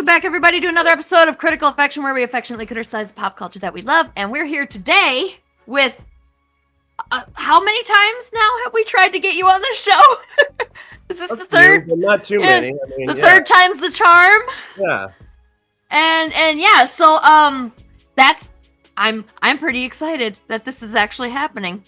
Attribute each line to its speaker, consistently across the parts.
Speaker 1: back, everybody, to another episode of Critical Affection, where we affectionately criticize pop culture that we love. And we're here today with... how many times now have we tried to get you on this show? Is this the third?
Speaker 2: Not too many. I mean,
Speaker 1: third time's the charm.
Speaker 2: Yeah.
Speaker 1: And yeah, so that's... I'm pretty excited that this is actually happening.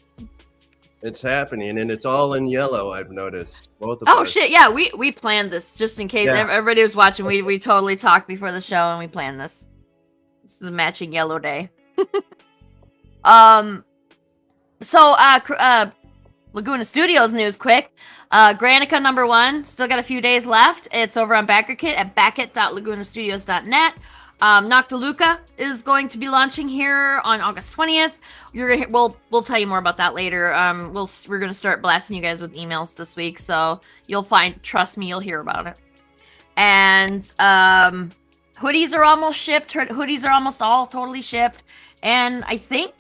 Speaker 2: It's happening, and it's all in yellow, I've noticed. Both of
Speaker 1: Oh,
Speaker 2: us.
Speaker 1: shit, yeah, we planned this, just in case everybody was watching. We totally talked before the show, and we planned this. This is a matching yellow day. So, Laguna Studios news quick. Granica #1, still got a few days left. It's over on BackerKit at backit.lagunastudios.net. Noctiluca is going to be launching here on August 20th. We'll tell you more about that later. We're gonna start blasting you guys with emails this week, so trust me, you'll hear about it. And hoodies are almost shipped. Hoodies are almost all totally shipped. And I think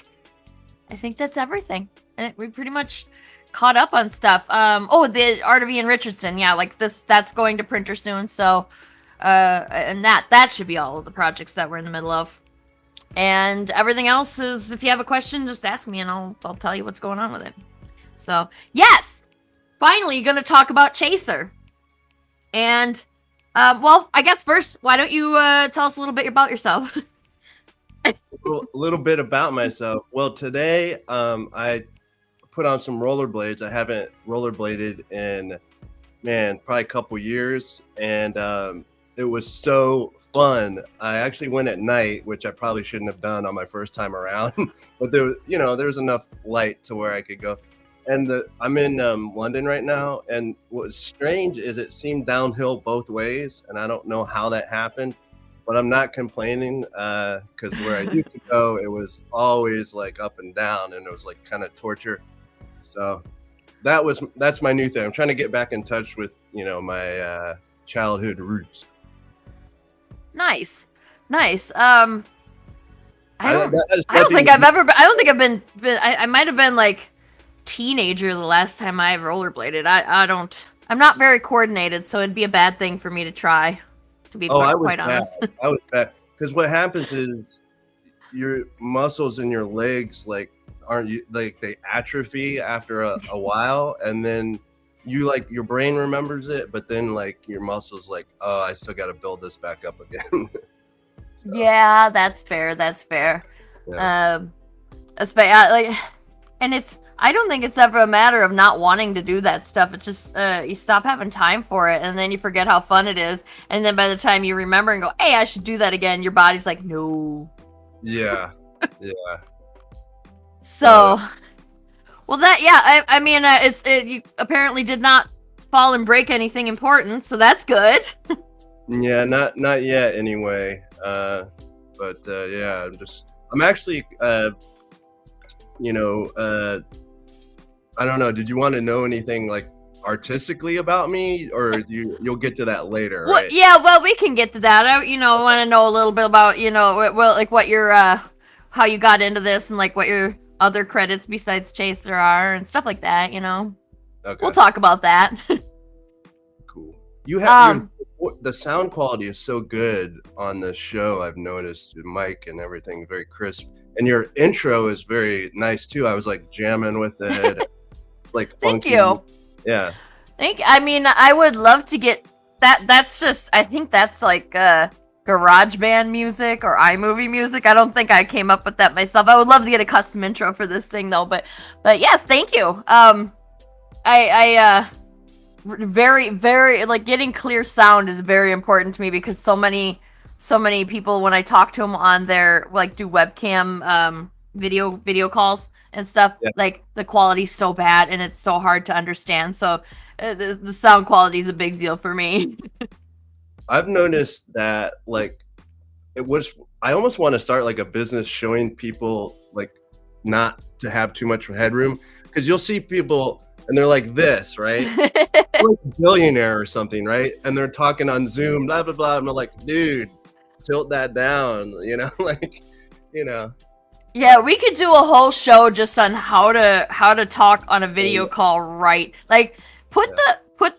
Speaker 1: that's everything. We pretty much caught up on stuff. The Art of Ian Richardson, that's going to printer soon, so and that should be all of the projects that we're in the middle of. And everything else is, if you have a question, just ask me and I'll tell you what's going on with it. So, yes! Finally gonna talk about Chaser. And, I guess first, why don't you tell us a little bit about yourself?
Speaker 2: A little bit about myself. Well, today, I put on some rollerblades. I haven't rollerbladed in, probably a couple years. And, it was so fun. I actually went at night, which I probably shouldn't have done on my first time around, but there was enough light to where I could go. And I'm in London right now, and what's strange is it seemed downhill both ways, and I don't know how that happened, but I'm not complaining because where I used to go, it was always like up and down, and it was like kind of torture. So that's my new thing. I'm trying to get back in touch with my childhood roots.
Speaker 1: Nice. I might have been like teenager the last time I rollerbladed. I'm not very coordinated, so it'd be a bad thing for me to try, to be quite honest.
Speaker 2: I was bad because what happens is your muscles in your legs they atrophy after a while, and then your brain remembers it, but then your muscles I still got to build this back up again. So.
Speaker 1: Yeah, that's fair. Yeah. And I don't think it's ever a matter of not wanting to do that stuff. It's just you stop having time for it, and then you forget how fun it is, and then by the time you remember and go, hey, I should do that again, your body's like, no.
Speaker 2: Yeah.
Speaker 1: So you apparently did not fall and break anything important, so that's good.
Speaker 2: Yeah, not yet anyway. I'm actually, I don't know. Did you want to know anything artistically about me, or you'll get to that later?
Speaker 1: Well,
Speaker 2: right?
Speaker 1: Yeah, well, we can get to that. I want to know a little bit about, what your, how you got into this, and what your other credits besides Chaser are, and stuff like that, Okay. We'll talk about that.
Speaker 2: Cool. You have the sound quality is so good on the show. I've noticed your mic and everything very crisp, and your intro is very nice too. I was jamming with it, funky.
Speaker 1: Thank you.
Speaker 2: Yeah.
Speaker 1: I would love to get that. That's just, I think that's GarageBand music or iMovie music. I don't think I came up with that myself. I would love to get a custom intro for this thing though, but yes, thank you. Very, very, getting clear sound is very important to me, because so many people, when I talk to them on their, do webcam, video calls and stuff, yeah. The quality's so bad and it's so hard to understand. So the sound quality is a big deal for me.
Speaker 2: I've noticed that, I almost want to start a business showing people not to have too much headroom, because you'll see people and they're like this, right? A billionaire or something, right? And they're talking on Zoom, blah blah blah. And I'm like, dude, tilt that down,
Speaker 1: Yeah, we could do a whole show just on how to talk on a video call, right? Put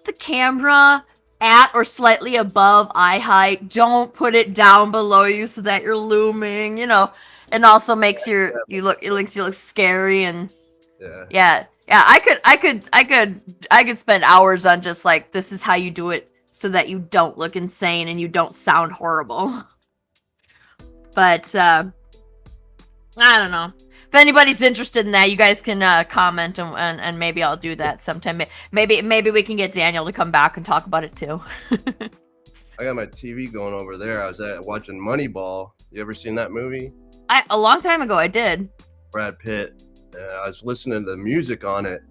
Speaker 1: the camera at or slightly above eye height. Don't put it down below you so that you're looming, and also makes it makes you look scary. And
Speaker 2: Yeah.
Speaker 1: yeah, I could spend hours on just like, this is how you do it so that you don't look insane and you don't sound horrible. But I don't know. If anybody's interested in that, you guys can comment, and maybe I'll do that sometime. Maybe we can get Daniel to come back and talk about it too.
Speaker 2: I got my TV going over there. I was watching Moneyball. You ever seen that movie?
Speaker 1: A long time ago, I did.
Speaker 2: Brad Pitt. I was listening to the music on it.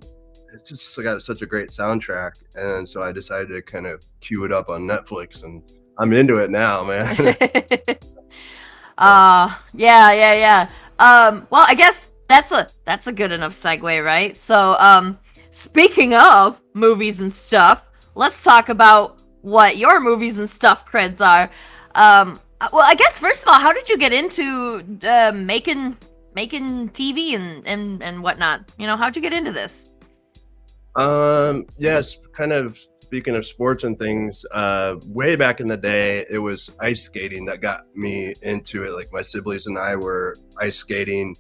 Speaker 2: It's just got such a great soundtrack, and so I decided to kind of queue it up on Netflix, and I'm into it now, man.
Speaker 1: Yeah. Well, I guess that's a good enough segue, right? So, speaking of movies and stuff, let's talk about what your movies and stuff creds are. Well, I guess first of all, how did you get into making TV and whatnot? How'd you get into this?
Speaker 2: Yes, kind of speaking of sports and things, way back in the day, it was ice skating that got me into it. Like my siblings and I were ice skating.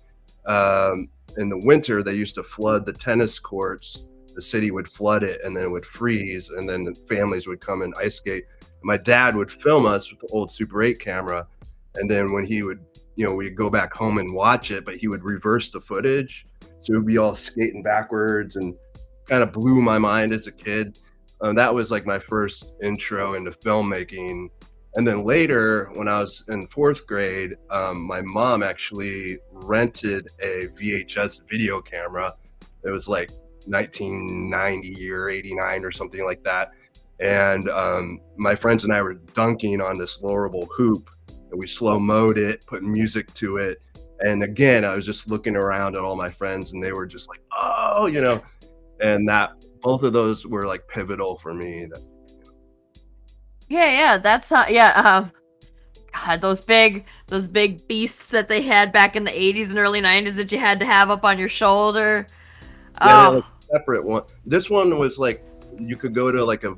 Speaker 2: In the winter, they used to flood the tennis courts. The city would flood it, and then it would freeze, and then the families would come and ice skate. My dad would film us with the old Super 8 camera, and then when he would, we'd go back home and watch it, but he would reverse the footage, so we'd be all skating backwards, and kind of blew my mind as a kid. That was like my first intro into filmmaking. And then later, when I was in 4th grade, my mom actually rented a VHS video camera. It was like 1990 or 89 or something like that. And my friends and I were dunking on this lowerable hoop, and we slow-mo'd it, put music to it. And again, I was just looking around at all my friends, and they were just like, oh, and that both of those were like pivotal for me.
Speaker 1: Yeah, that's how. Yeah, God, those big beasts that they had back in the 80s and early 90s that you had to have up on your shoulder.
Speaker 2: Yeah, like a separate one. This one was like you could go to like a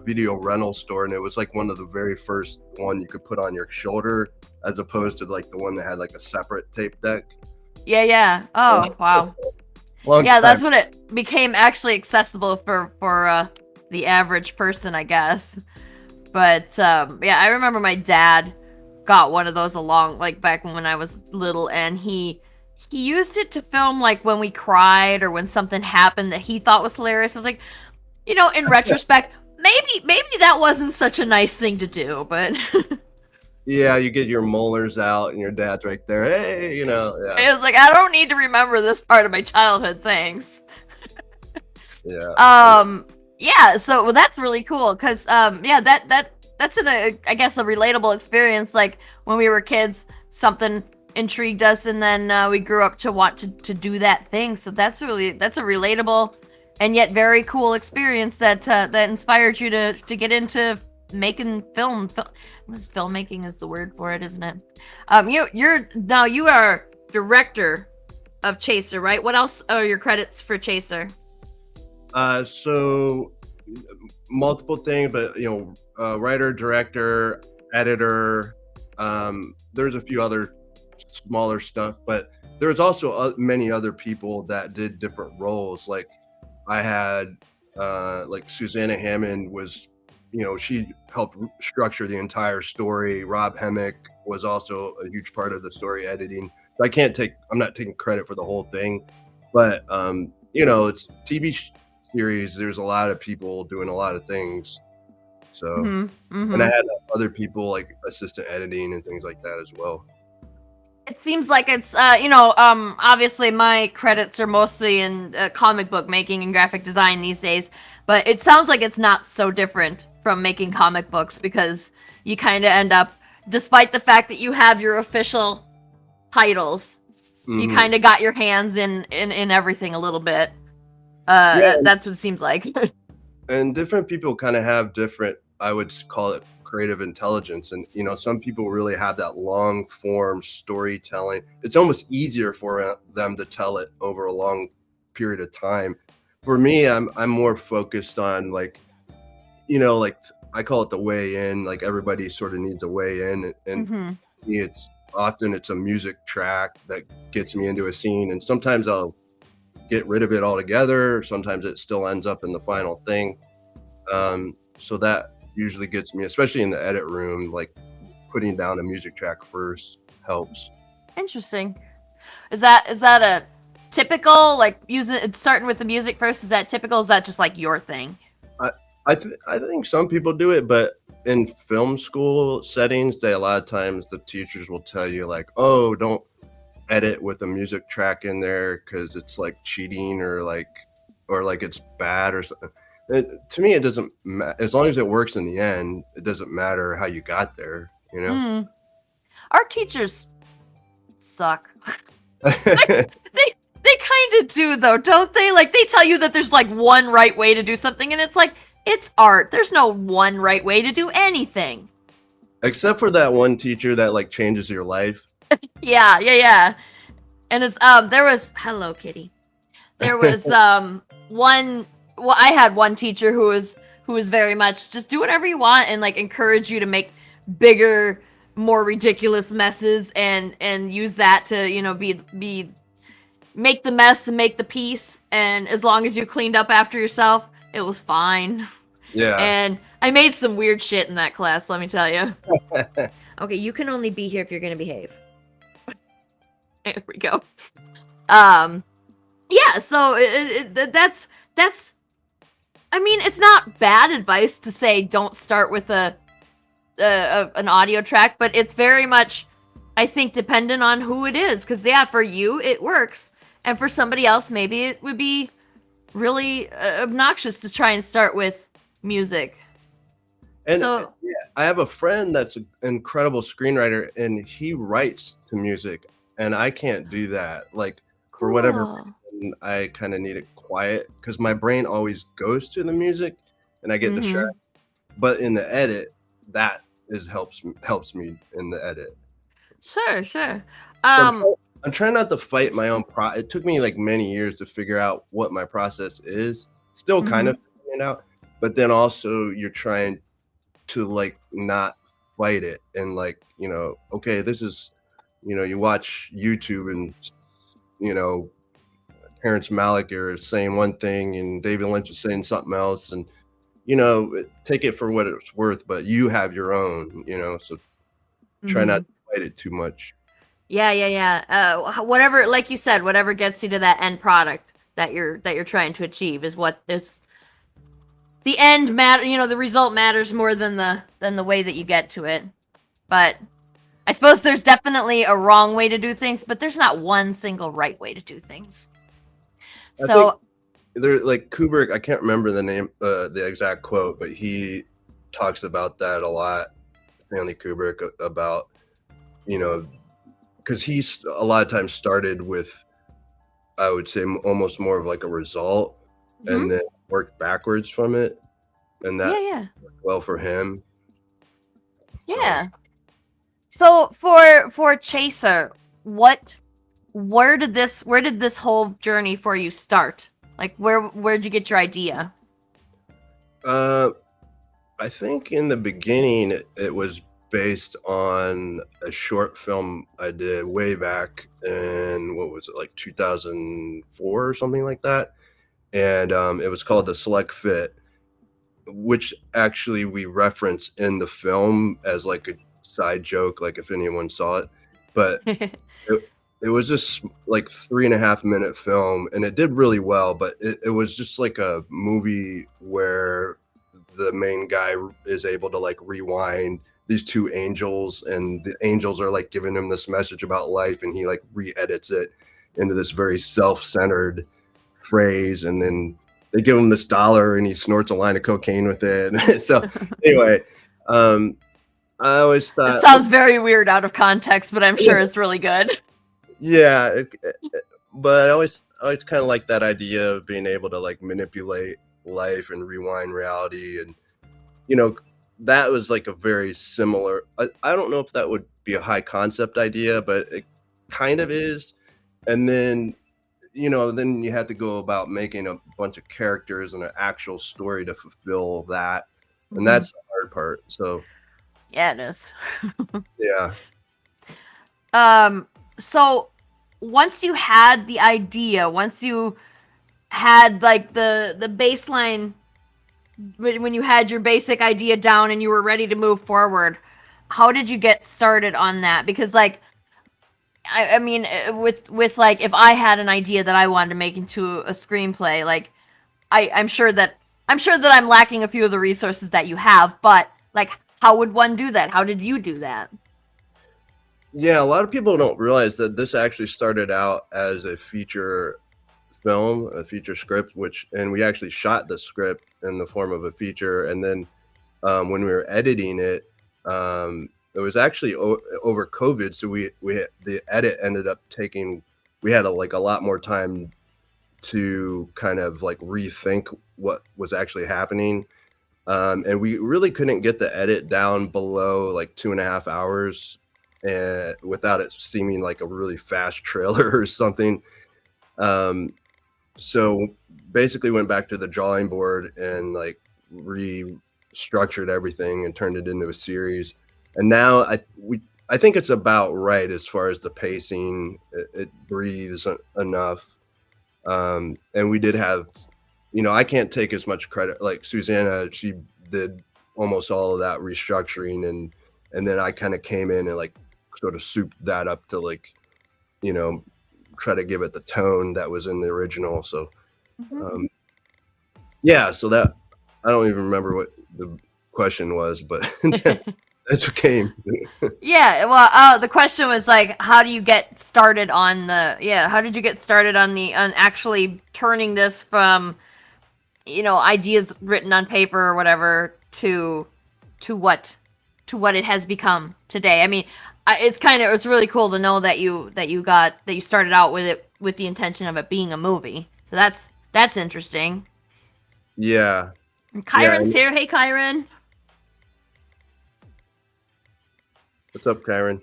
Speaker 2: video rental store, and it was like one of the very first one you could put on your shoulder, as opposed to like the one that had like a separate tape deck.
Speaker 1: Yeah. Oh, wow. Yeah, that's when it became actually accessible for the average person, I guess. But yeah, I remember my dad got one of those like back when I was little, and he used it to film like when we cried or when something happened that he thought was hilarious. I was like, in retrospect, maybe that wasn't such a nice thing to do, but
Speaker 2: yeah, you get your molars out and your dad's right there. Hey, yeah.
Speaker 1: It was like, I don't need to remember this part of my childhood, thanks.
Speaker 2: Yeah.
Speaker 1: Yeah, so that's really cool, because yeah, that's I guess a relatable experience. Like when we were kids, something intrigued us, and then we grew up to want to do that thing. So that's a relatable and yet very cool experience that inspired you to get into making film. Filmmaking is the word for it, isn't it? You are director of Chaser, right? What else are your credits for Chaser?
Speaker 2: So multiple things, but writer, director, editor. There's a few other smaller stuff, but there's also many other people that did different roles. Like I had like Susanna Hammond was, she helped structure the entire story. Rob Hemmick was also a huge part of the story editing. So I'm not taking credit for the whole thing, but it's TV series. There's a lot of people doing a lot of things. So, and I had other people like assistant editing and things like that as well.
Speaker 1: It seems like it's, obviously my credits are mostly in comic book making and graphic design these days, but it sounds like it's not so different from making comic books, because you kind of end up, despite the fact that you have your official titles, you kind of got your hands in everything a little bit. That's what it seems like.
Speaker 2: And different people kind of have different, I would call it creative intelligence. And, some people really have that long form storytelling. It's almost easier for them to tell it over a long period of time. For me, I'm more focused on like, like I call it the way in. Like everybody sort of needs a way in, and
Speaker 1: Mm-hmm.
Speaker 2: it's a music track that gets me into a scene, and sometimes I'll get rid of it altogether. Sometimes it still ends up in the final thing. So that usually gets me, especially in the edit room, like putting down a music track first helps.
Speaker 1: Interesting. Is that a typical, like, starting with the music first? Is that typical? Is that just like your thing?
Speaker 2: I think some people do it, but in film school settings, a lot of times the teachers will tell you like, "Oh, don't edit with a music track in there because it's like cheating or like it's bad or something." To me, it doesn't as long as it works in the end. It doesn't matter how you got there, you know.
Speaker 1: Hmm. Our teachers suck. They kind of do though, don't they? Like they tell you that there's like one right way to do something, and it's like it's art. There's no one right way to do anything.
Speaker 2: Except for that one teacher that like changes your life.
Speaker 1: Yeah. And it's there was hello kitty. There was one. Well, I had one teacher who was very much just do whatever you want and like encourage you to make bigger, more ridiculous messes and use that to be make the mess and make the peace, and as long as you cleaned up after yourself, it was fine.
Speaker 2: Yeah.
Speaker 1: And I made some weird shit in that class, let me tell you. Okay, you can only be here if you're gonna behave. There we go. Yeah, so that's I mean, it's not bad advice to say don't start with an audio track, but it's very much, I think, dependent on who it is. Because, yeah, for you, it works. And for somebody else, maybe it would be really obnoxious to try and start with music.
Speaker 2: And
Speaker 1: So,
Speaker 2: yeah, I have a friend that's an incredible screenwriter, and he writes to music, and I can't do that. Like, for whatever
Speaker 1: cool.
Speaker 2: reason, I kind of need it quiet because my brain always goes to the music, and I get distracted. But in the edit, that helps me in the edit.
Speaker 1: Sure.
Speaker 2: So I'm trying not to fight my own It took me like many years to figure out what my process is. Still kind of figuring it out, but then also you're trying to like not fight it and like, okay, this is, you watch YouTube and, Terrence Malick are saying one thing and David Lynch is saying something else, and take it for what it's worth, but you have your own, so try not to fight it too much.
Speaker 1: Yeah. Whatever, like you said, whatever gets you to that end product that you're trying to achieve is what it's. The end matter, the result matters more than the way that you get to it. But I suppose there's definitely a wrong way to do things, but there's not one single right way to do things. So
Speaker 2: there, like Kubrick, I can't remember the name, the exact quote, but he talks about that a lot. Stanley Kubrick about, because he's a lot of times started with, I would say, almost more of like a result, and then worked backwards from it, and that worked well for him.
Speaker 1: Yeah. So for Chaser, where did this whole journey for you start? Like where'd you get your idea?
Speaker 2: I think in the beginning it was based on a short film I did way back in, what was it, like 2004 or something like that, and it was called The Select Fit, which actually we reference in the film as like a side joke, like if anyone saw it, but it was just like 3.5 minute film, and it did really well, but it was just like a movie where the main guy is able to like rewind these two angels, and the angels are like giving him this message about life, and he like re-edits it into this very self-centered phrase, and then they give him this dollar and he snorts a line of cocaine with it. So anyway, I always thought
Speaker 1: it sounds very weird out of context, but I'm sure it's really good.
Speaker 2: Yeah, but I always kind of like that idea of being able to like manipulate life and rewind reality, and that was like a very similar. I don't know if that would be a high concept idea, but it kind of is. And then then you have to go about making a bunch of characters and an actual story to fulfill that. and that's the hard part. So
Speaker 1: Yeah, it is.
Speaker 2: yeah.
Speaker 1: So once you had the idea, once you had like the baseline, when you had your basic idea down and you were ready to move forward, how did you get started on that? Because like I mean, with like if I had an idea that I wanted to make into a screenplay, like I'm sure that I'm lacking a few of the resources that you have, but like how would one do that? How did you do that?
Speaker 2: Yeah, a lot of people don't realize that this actually started out as a feature film, a feature script, and we actually shot the script in the form of a feature. And then when we were editing it, it was actually over COVID. So the edit ended up taking, we had like a lot more time to kind of like rethink what was actually happening. And we really couldn't get the edit down below like 2.5 hours and without it seeming like a really fast trailer or something. So basically went back to the drawing board and like restructured everything and turned it into a series. And now I think it's about right as far as the pacing. It breathes enough. And we did have, I can't take as much credit. Like Susanna, she did almost all of that restructuring, and then I kind of came in and like sort of souped that up to like, you know, try to give it the tone that was in the original. So, yeah. So that I don't even remember what the question was, but that's what came.
Speaker 1: Yeah, well, the question was like, how do you get started on how did you get started on on actually turning this from, ideas written on paper or whatever to what, it has become today? I mean, it's really cool to know that you started out with it with the intention of it being a movie. So that's interesting.
Speaker 2: Yeah.
Speaker 1: And
Speaker 2: Yeah.
Speaker 1: Kyron's here. Hey, Kyron.
Speaker 2: What's up, Kyron?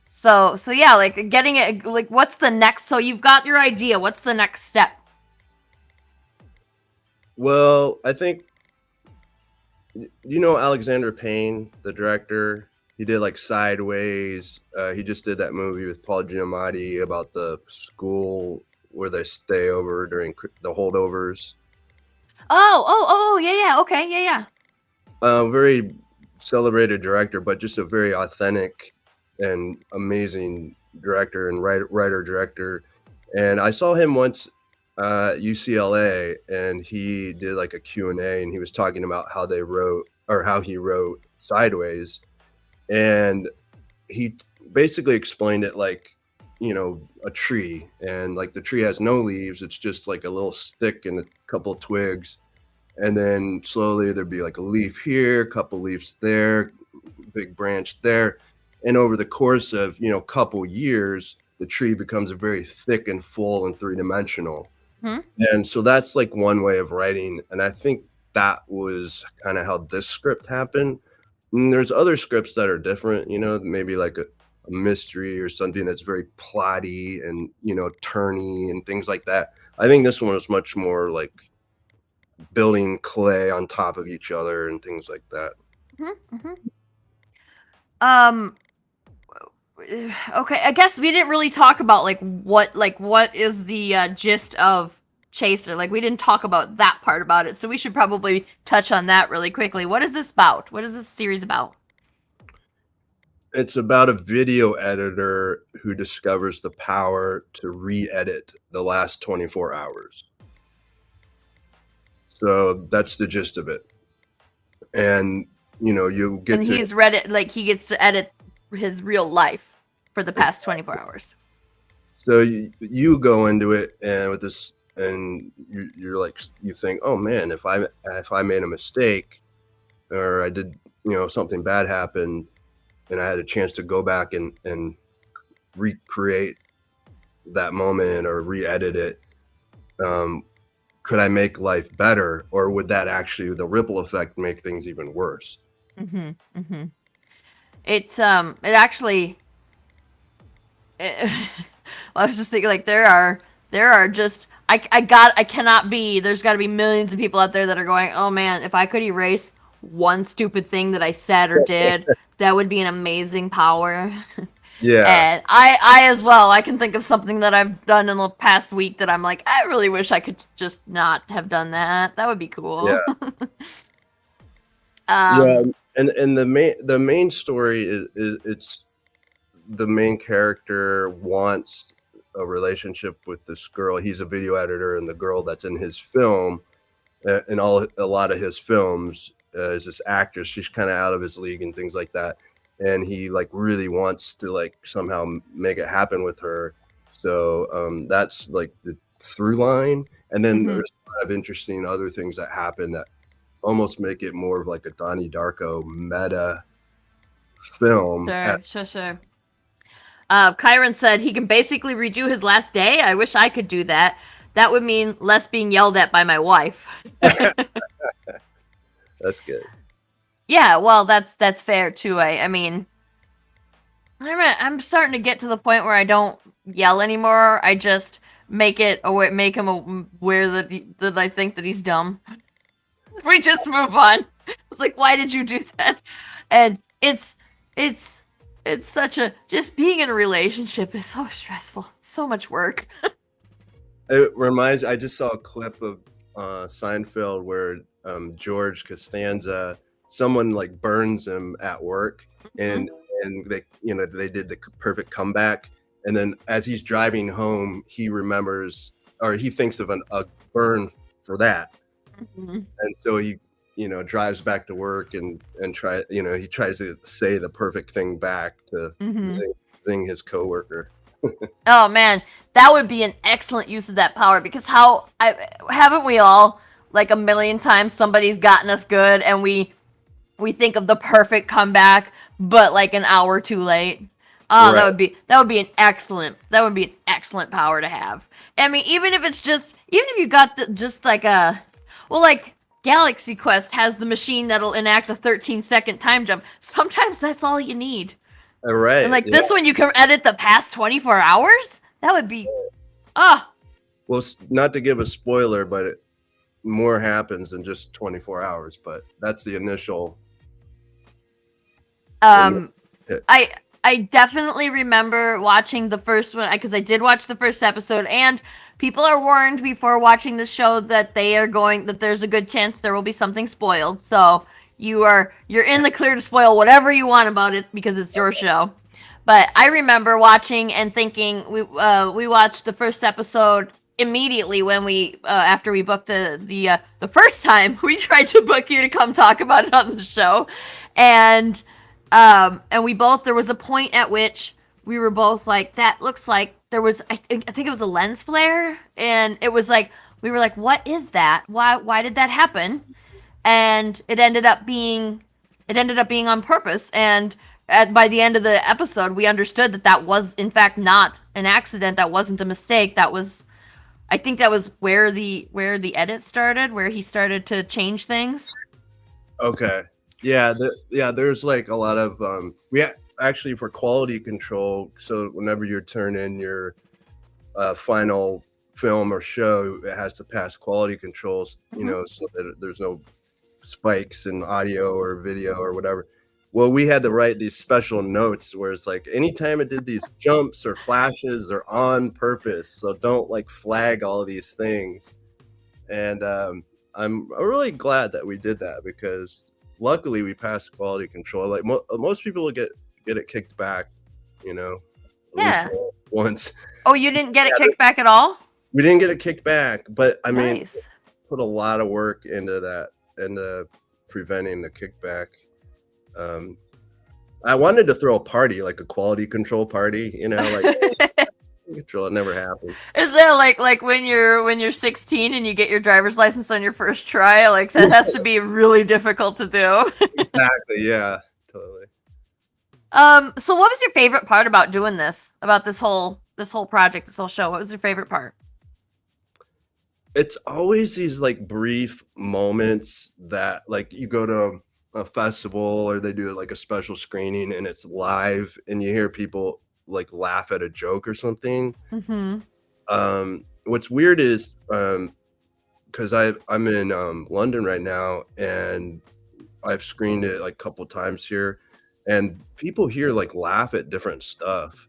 Speaker 1: So yeah, like getting it, like what's the next? So you've got your idea. What's the next step?
Speaker 2: Well, I think Alexander Payne, the director. He did like Sideways. He just did that movie with Paul Giamatti about the school where they stay over during the holdovers.
Speaker 1: Oh, yeah, okay, yeah.
Speaker 2: Very celebrated director, but just a very authentic and amazing director and writer director. And I saw him once at UCLA, and he did like a Q&A, and he was talking about how he wrote Sideways, and he basically explained it like, a tree, and like the tree has no leaves. It's just like a little stick and a couple of twigs, and then slowly there'd be like a leaf here, a couple leaves there, big branch there, and over the course of couple years, the tree becomes very thick and full and three-dimensional. And so that's like one way of writing, and I think that was kind of how this script happened. And there's other scripts that are different, maybe like a mystery or something that's very plotty and turny and things like that. I think this one was much more like building clay on top of each other and things like that.
Speaker 1: Um. Okay, I guess we didn't really talk about what is the gist of Chaser. Like we didn't talk about that part about it, so we should probably touch on that really quickly. What is this about? What is this series about?
Speaker 2: It's about a video editor who discovers the power to re-edit the last 24 hours. So that's the gist of it. And you get
Speaker 1: and
Speaker 2: to
Speaker 1: he's read it, like he gets to edit his real life for the past 24 hours.
Speaker 2: So you go into it and with this, and you're like, you think, oh man, if I made a mistake or I did something bad happened, and I had a chance to go back and recreate that moment or re-edit it, could I make life better, or would that actually, the ripple effect, make things even worse?
Speaker 1: It actually, I was just thinking, like, there are there are just there's got to be millions of people out there that are going, oh man, if I could erase one stupid thing that I said or did, that would be an amazing power.
Speaker 2: Yeah.
Speaker 1: And I as well, I can think of something that I've done in the past week that I'm like, I really wish I could just not have done that. That would be cool.
Speaker 2: Yeah. Yeah.
Speaker 1: um,
Speaker 2: And the main story is it's the main character wants a relationship with this girl. He's a video editor, and the girl that's in his film, in a lot of his films, is this actress. She's kind of out of his league and things like that. And he like really wants to like somehow make it happen with her. So that's like the through line. And then there's a lot of interesting other things that happen that almost make it more of like a Donnie Darko meta film.
Speaker 1: sure. Kyron said he can basically redo his last day. I wish I could do that. That would mean less being yelled at by my wife.
Speaker 2: That's good.
Speaker 1: Yeah, well, that's fair too. I mean, I'm starting to get to the point where I don't yell anymore. I just make him aware that I think that he's dumb. We just move on. It's like, why did you do that? And it's such a, just being in a relationship is so stressful. It's so much work.
Speaker 2: It reminds. I just saw a clip of Seinfeld where George Costanza, someone like burns him at work, and they they did the perfect comeback, and then as he's driving home, he remembers or he thinks of a burn for that, and so he drives back to work and he tries to say the perfect thing back to zing his coworker.
Speaker 1: Oh man, that would be an excellent use of that power, because haven't we all like a million times somebody's gotten us good and we think of the perfect comeback but like an hour too late. Oh, right. that would be an excellent power to have. I mean, even if you got just like like Galaxy Quest has the machine that'll enact a 13-second time jump. Sometimes that's all you need.
Speaker 2: Right.
Speaker 1: And like this one, you can edit the past 24 hours. That would be,
Speaker 2: Well, not to give a spoiler, but more happens in just 24 hours. But that's the initial.
Speaker 1: I definitely remember watching the first one because I did watch the first episode, and people are warned before watching the show that there's a good chance there will be something spoiled. So you're in the clear to spoil whatever you want about it because it's your show. But I remember watching and thinking we watched the first episode immediately when we after we booked the first time we tried to book you to come talk about it on the show, and we both, there was a point at which we were both like, that looks like there was, I think it was a lens flare, and it was like, we were like, what is that? Why did that happen? And it ended up being on purpose. And by the end of the episode, we understood that was in fact not an accident. That wasn't a mistake. I think that was where the edit started, where he started to change things.
Speaker 2: Okay. Yeah, there's like a lot of actually for quality control. So whenever you turn in your final film or show, it has to pass quality controls, so that there's no spikes in audio or video or whatever. Well, we had to write these special notes where it's like anytime it did these jumps or flashes, they're on purpose. So don't like flag all of these things. And I'm really glad that we did that because luckily we passed quality control. Like most people will get it kicked back,
Speaker 1: Yeah.
Speaker 2: Once.
Speaker 1: Oh, you didn't get it kicked back at all?
Speaker 2: We didn't get it kicked back, but I mean,
Speaker 1: nice.
Speaker 2: Put a lot of work into that and preventing the kickback. I wanted to throw a party, like a quality control party, like control. It never happened.
Speaker 1: Is there like when you're 16 and you get your driver's license on your first try? Like that has to be really difficult to do.
Speaker 2: Exactly. Yeah. Totally.
Speaker 1: So what was your favorite part about doing this? About this whole project, this whole show? What was your favorite part?
Speaker 2: It's always these like brief moments that like you go to a festival or they do like a special screening and it's live and you hear people like laugh at a joke or something. what's weird is because I'm in London right now, and I've screened it like a couple times here, and people here like laugh at different stuff.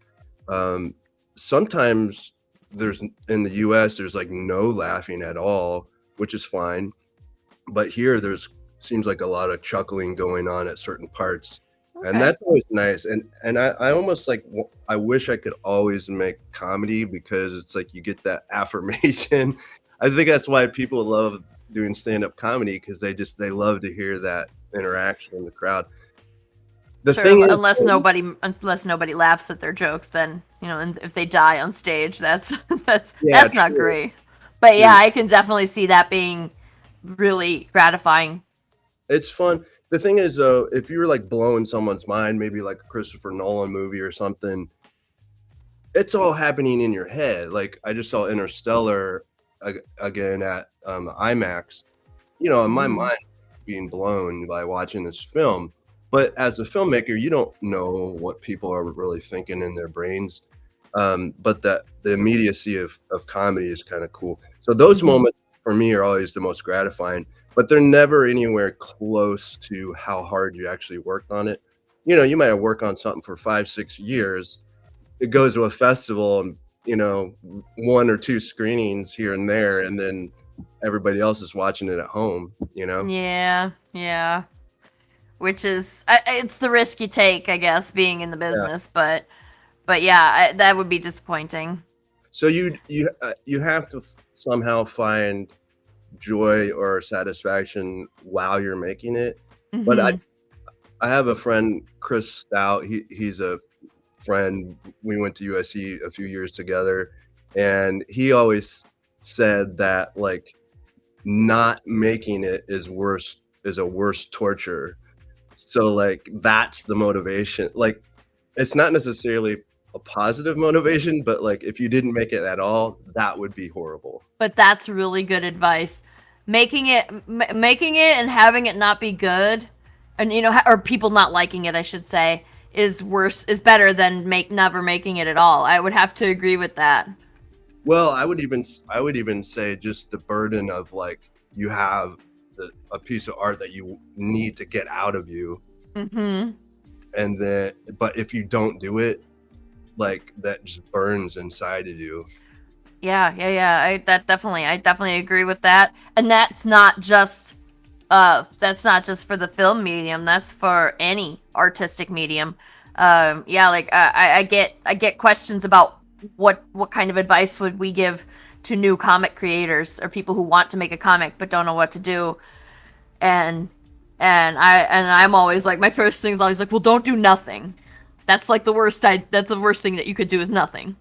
Speaker 2: Um, Sometimes there's in the US there's like no laughing at all, which is fine. But here there's seems like a lot of chuckling going on at certain parts. And
Speaker 1: Okay.
Speaker 2: that's always nice. And I almost like I wish I could always make comedy because it's like you get that affirmation. I think that's why people love doing stand-up comedy because they love to hear that interaction in the crowd. The
Speaker 1: Sure,
Speaker 2: thing is,
Speaker 1: unless nobody laughs at their jokes, then and if they die on stage, that's
Speaker 2: yeah,
Speaker 1: that's not
Speaker 2: true,
Speaker 1: great. But yeah,
Speaker 2: true.
Speaker 1: I can definitely see that being really gratifying.
Speaker 2: It's fun. The thing is, though, if you're like blowing someone's mind, maybe like a Christopher Nolan movie or something, it's all happening in your head. Like I just saw Interstellar again at IMAX. In my
Speaker 1: Hmm.
Speaker 2: mind, being blown by watching this film. But as a filmmaker, you don't know what people are really thinking in their brains. But that the immediacy of comedy is kind of cool. So those
Speaker 1: Hmm.
Speaker 2: moments for me are always the most gratifying, but they're never anywhere close to how hard you actually worked on it. You might have worked on something for 5, 6 years. It goes to a festival and one or two screenings here and there, and then everybody else is watching it at home.
Speaker 1: Yeah, yeah. Which is it's the risk you take, I guess, being in the
Speaker 2: Yeah.
Speaker 1: business. But yeah, that would be disappointing.
Speaker 2: So you have to somehow find joy or satisfaction while you're making it. But I
Speaker 1: Hmm.
Speaker 2: I have a friend, Chris Stout. He's a friend. We went to USC a few years together, and he always said that like not making it is a worse torture. So like that's the motivation. Like it's not necessarily a positive motivation, but like if you didn't make it at all, that would be horrible.
Speaker 1: But that's really good advice. Making it and having it not be good, and or people not liking it, I should say, is better than never making it at all. I would have to agree with that.
Speaker 2: Well, I would even say just the burden of like you have a piece of art that you need to get out of you,
Speaker 1: Hmm.
Speaker 2: and then but if you don't do it, like that just burns inside of you.
Speaker 1: Yeah, yeah, yeah. I definitely agree with that. And that's not just for the film medium. That's for any artistic medium. Yeah, like I get questions about what kind of advice would we give to new comic creators or people who want to make a comic but don't know what to do. And I'm always like, my first thing is always like, well, don't do nothing. That's like the worst. That's the worst thing that you could do is nothing.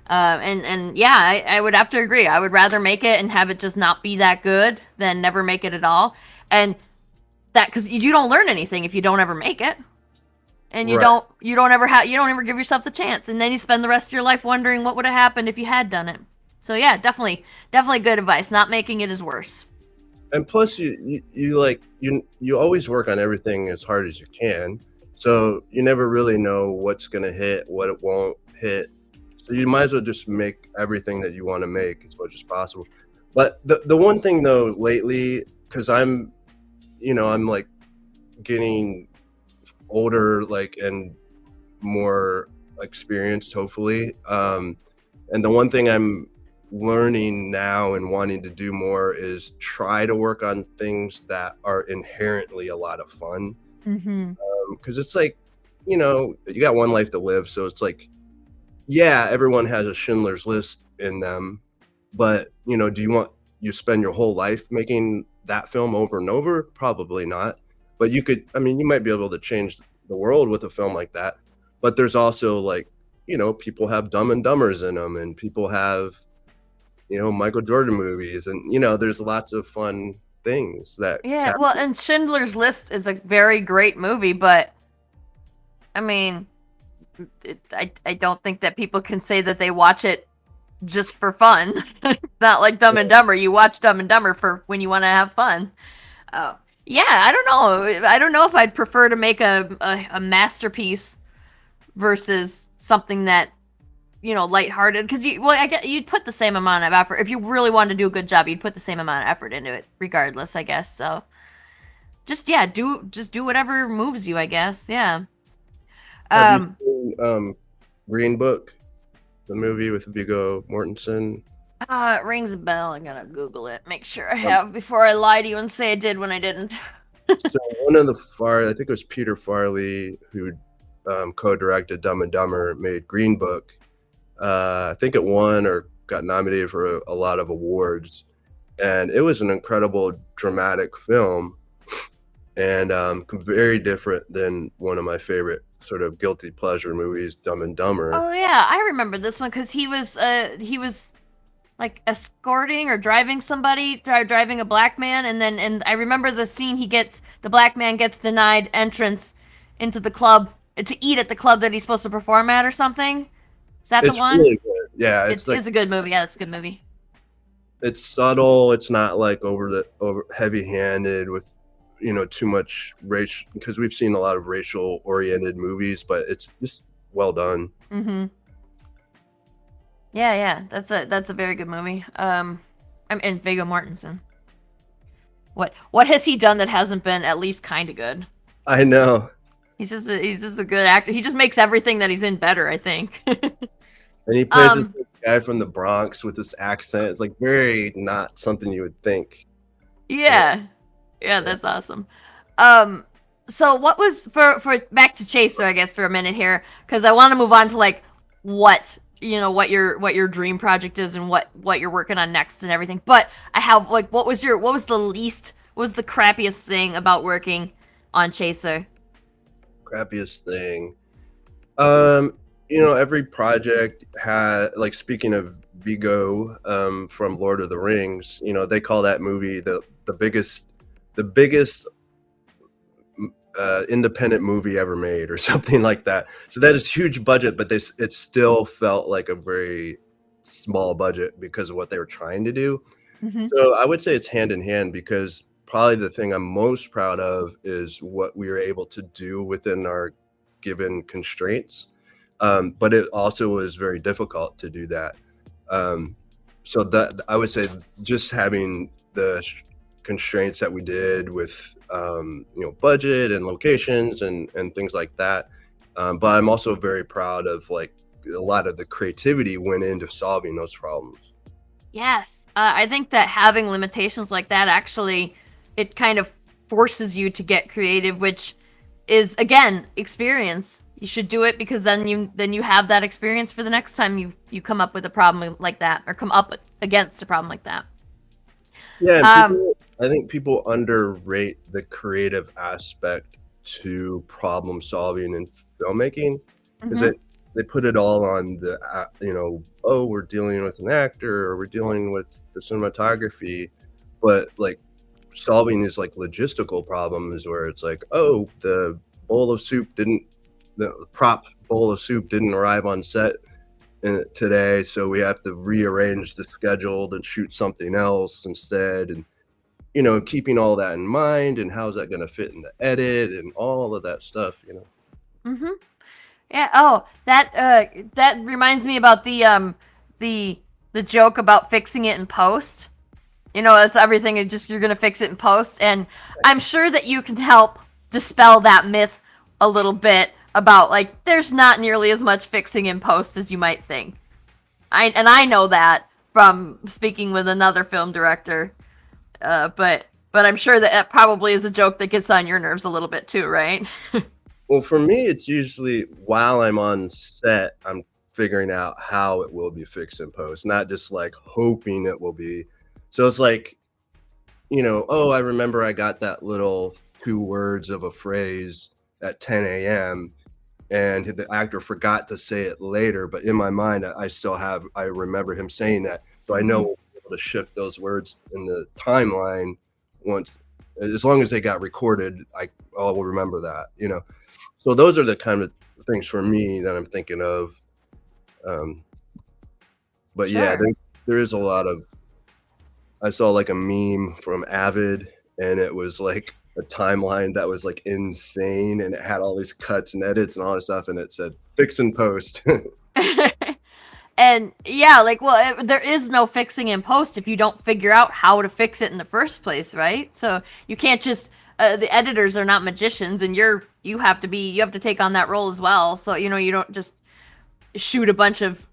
Speaker 1: And yeah, I would have to agree. I would rather make it and have it just not be that good than never make it at all. And that because you don't learn anything if you don't ever make it, and
Speaker 2: Right.
Speaker 1: you don't ever give yourself the chance, and then you spend the rest of your life wondering what would have happened if you had done it. So yeah, definitely good advice. Not making it is worse.
Speaker 2: And plus you like you always work on everything as hard as you can. So you never really know what's gonna hit, what it won't hit. So you might as well just make everything that you want to make as much as possible. But the one thing though lately, because I'm like getting older, like and more experienced, hopefully. And the one thing I'm learning now and wanting to do more is try to work on things that are inherently a lot of fun.
Speaker 1: Mm-hmm.
Speaker 2: Because it's like, you got one life to live. So it's like, yeah, everyone has a Schindler's List in them. But, do you spend your whole life making that film over and over? Probably not. But you might be able to change the world with a film like that. But there's also like, people have Dumb and Dumbers in them, and people have, Michael Jordan movies, and there's lots of fun things that
Speaker 1: Yeah, well,
Speaker 2: capture.
Speaker 1: and Schindler's List is a very great movie, but I mean, I don't think that people can say that they watch it just for fun. Not like Dumb and Dumber. You watch Dumb and Dumber for when you want to have fun. Oh, yeah. I don't know. I don't know if I'd prefer to make a masterpiece versus something that lighthearted, because I get you'd put the same amount of effort if you really wanted to do a good job. You'd put the same amount of effort into it, regardless, I guess. So, do whatever moves you, I guess. Yeah.
Speaker 2: Have you seen Green Book, the movie with Viggo Mortensen?
Speaker 1: It rings a bell. I gotta Google it, make sure I
Speaker 2: Um,
Speaker 1: have before I lie to you and say I did when I didn't.
Speaker 2: so one of I think it was Peter Farley who co-directed Dumb and Dumber, made Green Book. I think it won or got nominated for a lot of awards, and it was an incredible dramatic film, and very different than one of my favorite sort of guilty pleasure movies, Dumb and Dumber.
Speaker 1: Oh yeah, I remember this one because he was like escorting or driving somebody, driving a black man, and I remember the scene. The black man gets denied entrance into the club to eat at the club that he's supposed to perform at or something. Is that
Speaker 2: It's
Speaker 1: the one?
Speaker 2: really good. Yeah,
Speaker 1: It's a good movie. Yeah, it's a good movie.
Speaker 2: it's subtle. It's not like over heavy-handed with too much racial, because we've seen a lot of racial oriented movies, but it's just well done.
Speaker 1: Mm-hmm. Yeah. That's a very good movie. And Viggo Mortensen. What has he done that hasn't been at least kind of good?
Speaker 2: I know.
Speaker 1: He's just a good actor. He just makes everything that he's in better, I think.
Speaker 2: And he plays this guy from the Bronx with this accent. It's like very not something you would think.
Speaker 1: Yeah, that's awesome. So what was for back to Chaser, I guess, for a minute here, because I want to move on to like what your dream project is and what you're working on next and everything. But I have like, what was the crappiest thing about working on Chaser?
Speaker 2: Crappiest thing. Every project had, like, speaking of Vigo from Lord of the Rings, they call that movie the biggest independent movie ever made or something like that. So that is huge budget, but it still felt like a very small budget because of what they were trying to do.
Speaker 1: Mm-hmm.
Speaker 2: So I would say it's hand in hand, because probably the thing I'm most proud of is what we were able to do within our given constraints. But it also was very difficult to do that. So that I would say just having the constraints that we did with budget and locations and things like that. But I'm also very proud of, like, a lot of the creativity went into solving those problems.
Speaker 1: Yes, I think that having limitations like that, actually, it kind of forces you to get creative, which is, again, experience. You should do it because then you have that experience for the next time you come up with a problem like that, or come up against a problem like that.
Speaker 2: Yeah, I think people underrate the creative aspect to problem solving and filmmaking, because they put it all on the we're dealing with an actor or we're dealing with the cinematography, but like solving these like logistical problems where it's like, oh, the prop bowl of soup didn't arrive on set today, so we have to rearrange the schedule and shoot something else instead, and keeping all that in mind, and how's that going to fit in the edit and all of that stuff.
Speaker 1: Yeah. Oh, that reminds me about the joke about fixing it in post. It's everything. You're gonna fix it in post, and I'm sure that you can help dispel that myth a little bit about, like, there's not nearly as much fixing in post as you might think. I know that from speaking with another film director, but I'm sure that probably is a joke that gets on your nerves a little bit too, right?
Speaker 2: Well, for me, it's usually while I'm on set, I'm figuring out how it will be fixed in post, not just like hoping it will be. So it's like, I remember I got that little 2 words of a phrase at 10 a.m. and the actor forgot to say it later, but in my mind, I remember him saying that. So I know we'll be able to shift those words in the timeline once, as long as they got recorded, I'll remember that, So those are the kind of things for me that I'm thinking of. But
Speaker 1: Sure.
Speaker 2: yeah, there is a lot of. I saw like a meme from Avid, and it was like a timeline that was like insane, and it had all these cuts and edits and all this stuff, and it said "fix and post."
Speaker 1: And yeah, like, well, there is no fixing in post if you don't figure out how to fix it in the first place, right? So you can't just the editors are not magicians, and you have to take on that role as well. So you don't just shoot a bunch of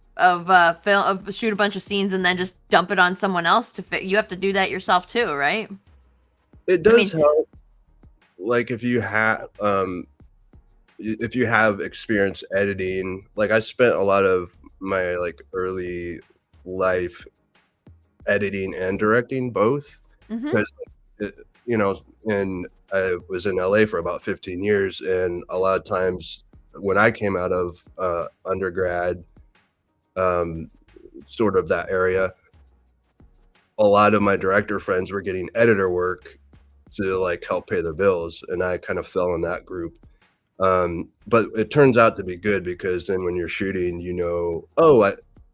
Speaker 1: film shoot a bunch of scenes and then just dump it on someone else to fit. You have to do that yourself too, right?
Speaker 2: It
Speaker 1: I
Speaker 2: does
Speaker 1: mean,
Speaker 2: help, like if you have experience editing. Like I spent a lot of my like early life editing and directing both,
Speaker 1: mm-hmm,
Speaker 2: because you know, and I was in LA for about 15 years, and a lot of times when I came out of undergrad, um, sort of that area, a lot of my director friends were getting editor work to like help pay their bills, and I kind of fell in that group. But it turns out to be good, because then when you're shooting,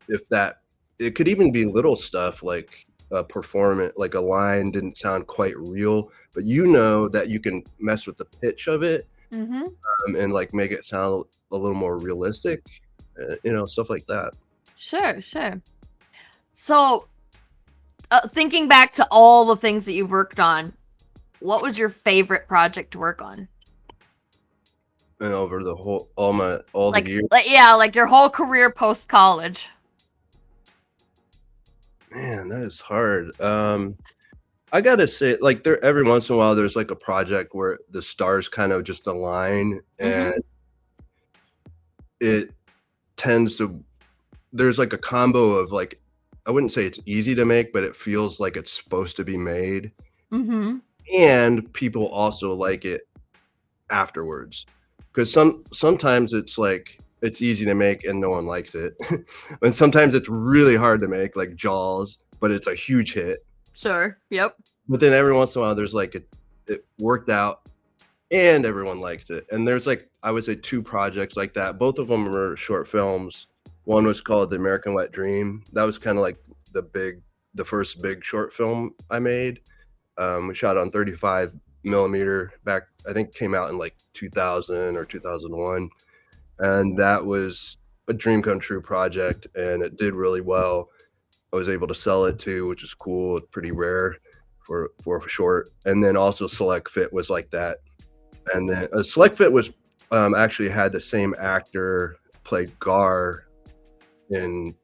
Speaker 2: if that, it could even be little stuff like a performance, like a line didn't sound quite real, but that you can mess with the pitch of it,
Speaker 1: mm-hmm.
Speaker 2: and like make it sound a little more realistic, stuff like that.
Speaker 1: Sure, sure. So, thinking back to all the things that you've worked on, what was your favorite project to work on?
Speaker 2: And over the whole, all the years,
Speaker 1: Like yeah, like your whole career post college.
Speaker 2: man, that is hard. I gotta say, like, there every once in a while, there's like a project where the stars kind of just align,
Speaker 1: Mm-hmm.
Speaker 2: and it tends to there's like a combo of like, I wouldn't say it's easy to make, but it feels like it's supposed to be made,
Speaker 1: Mm-hmm.
Speaker 2: and people also like it afterwards. Because sometimes it's like it's easy to make and no one likes it, and sometimes it's really hard to make, like Jaws, but it's a huge hit.
Speaker 1: Sure. Yep.
Speaker 2: But then every once in a while, there's like it worked out and everyone likes it. And there's like, I would say, two projects like that. Both of them were short films. One was called The American Wet Dream. That was kind of like the first big short film I made. We shot on 35 millimeter back, I think came out in like 2000 or 2001. And that was a dream come true project, and it did really well. I was able to sell it too, which is cool. It's pretty rare for short. And then also Select Fit was like that. And then Select Fit was actually had the same actor played Gar in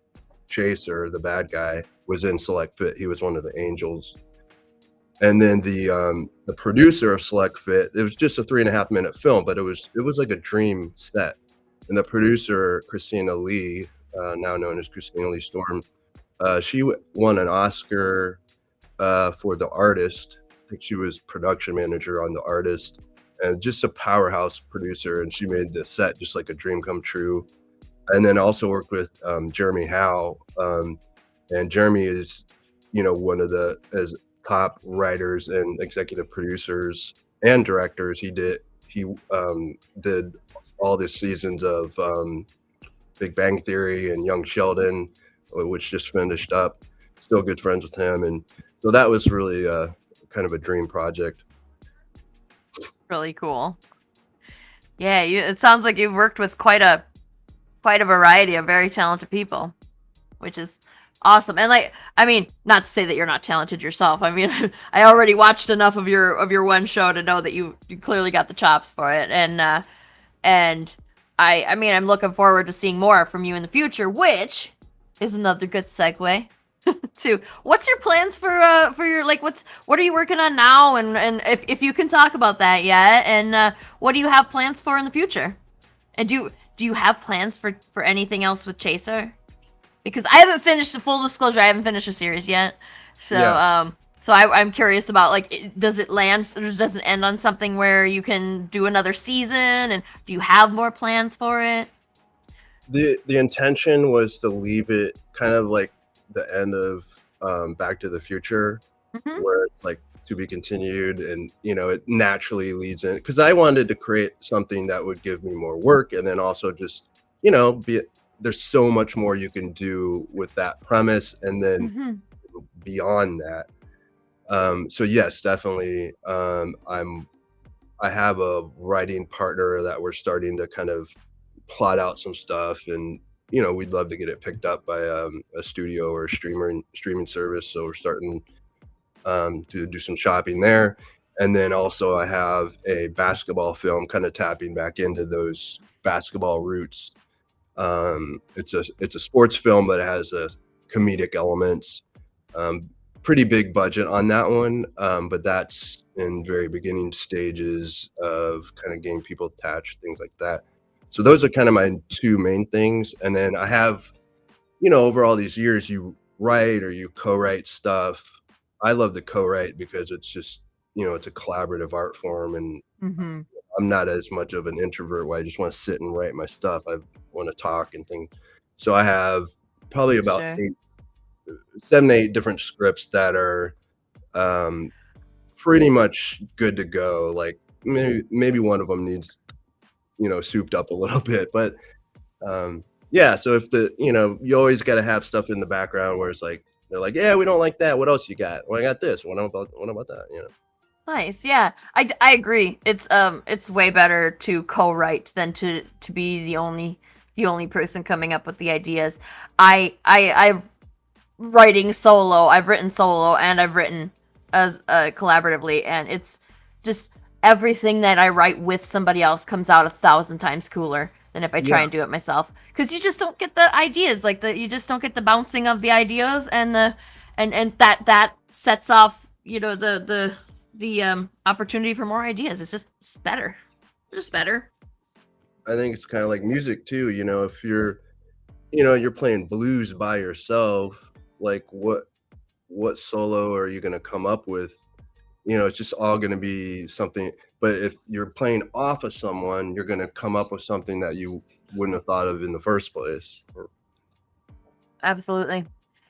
Speaker 2: Chaser, the bad guy, was in Select Fit. He was one of the angels. And then the producer of Select Fit, it was just a 3.5 minute film, but it was like a dream set. And the producer, Christina Lee, now known as Christina Lee Storm, she won an Oscar for The Artist. I think she was production manager on The Artist, and just a powerhouse producer. And she made the set just like a dream come true. And then also worked with Jeremy Howe, and Jeremy is, one of the as top writers and executive producers and directors. He did all the seasons of Big Bang Theory and Young Sheldon, which just finished up. Still good friends with him, and so that was really kind of a dream project.
Speaker 1: Really cool. Yeah, it sounds like you've worked with quite a variety of very talented people, which is awesome. And like, I mean, not to say that you're not talented yourself. I mean, I already watched enough of your one show to know that you clearly got the chops for it. And I mean, I'm looking forward to seeing more from you in the future, which is another good segue to what's your plans for your like what are you working on now, and if you can talk about that yet, and what do you have plans for in the future, and do you have plans for anything else with Chaser? Because I haven't finished, the full disclosure, I haven't finished the series yet, so
Speaker 2: Yeah.
Speaker 1: I'm curious about like does it land or does it end on something where you can do another season, and do you have more plans for it?
Speaker 2: The intention was to leave it kind of like the end of Back to the Future,
Speaker 1: Mm-hmm.
Speaker 2: where it's like to be continued, and it naturally leads in, because I wanted to create something that would give me more work, and then also just be there's so much more you can do with that premise, and then
Speaker 1: Mm-hmm.
Speaker 2: beyond that. So yes, definitely. I have a writing partner that we're starting to kind of plot out some stuff, and we'd love to get it picked up by a studio or a streaming service. So we're starting to do some shopping there. And then also I have a basketball film kind of tapping back into those basketball roots. It's a sports film, but it has a comedic elements. Pretty big budget on that one, but that's in very beginning stages of kind of getting people attached, things like that. So those are kind of my two main things. And then I have, over all these years, you write or you co-write stuff. I love the co-write because it's just, it's a collaborative art form, and
Speaker 1: Mm-hmm.
Speaker 2: I'm not as much of an introvert where I just want to sit and write my stuff. I want to talk and things. So I have probably about
Speaker 1: Sure.
Speaker 2: 7, 8 different scripts that are pretty much good to go. Like maybe one of them needs, souped up a little bit, but yeah. So if you always got to have stuff in the background where it's like they're like, yeah, we don't like that. What else you got? Well, I got this. What about that?
Speaker 1: Nice. Yeah. I agree. It's way better to co-write than to be the only person coming up with the ideas. I've writing solo. I've written solo and I've written as collaboratively, and it's just everything that I write with somebody else comes out 1,000 times cooler than if I try
Speaker 2: Yeah.
Speaker 1: and do it myself. Because you just don't get the ideas, you just don't get the bouncing of the ideas, and that sets off the opportunity for more ideas. It's better, just better.
Speaker 2: I think it's kind of like music too. If you're playing blues by yourself, like what solo are you going to come up with? It's just all going to be something. But if you're playing off of someone, you're going to come up with something that you wouldn't have thought of in the first place.
Speaker 1: Absolutely.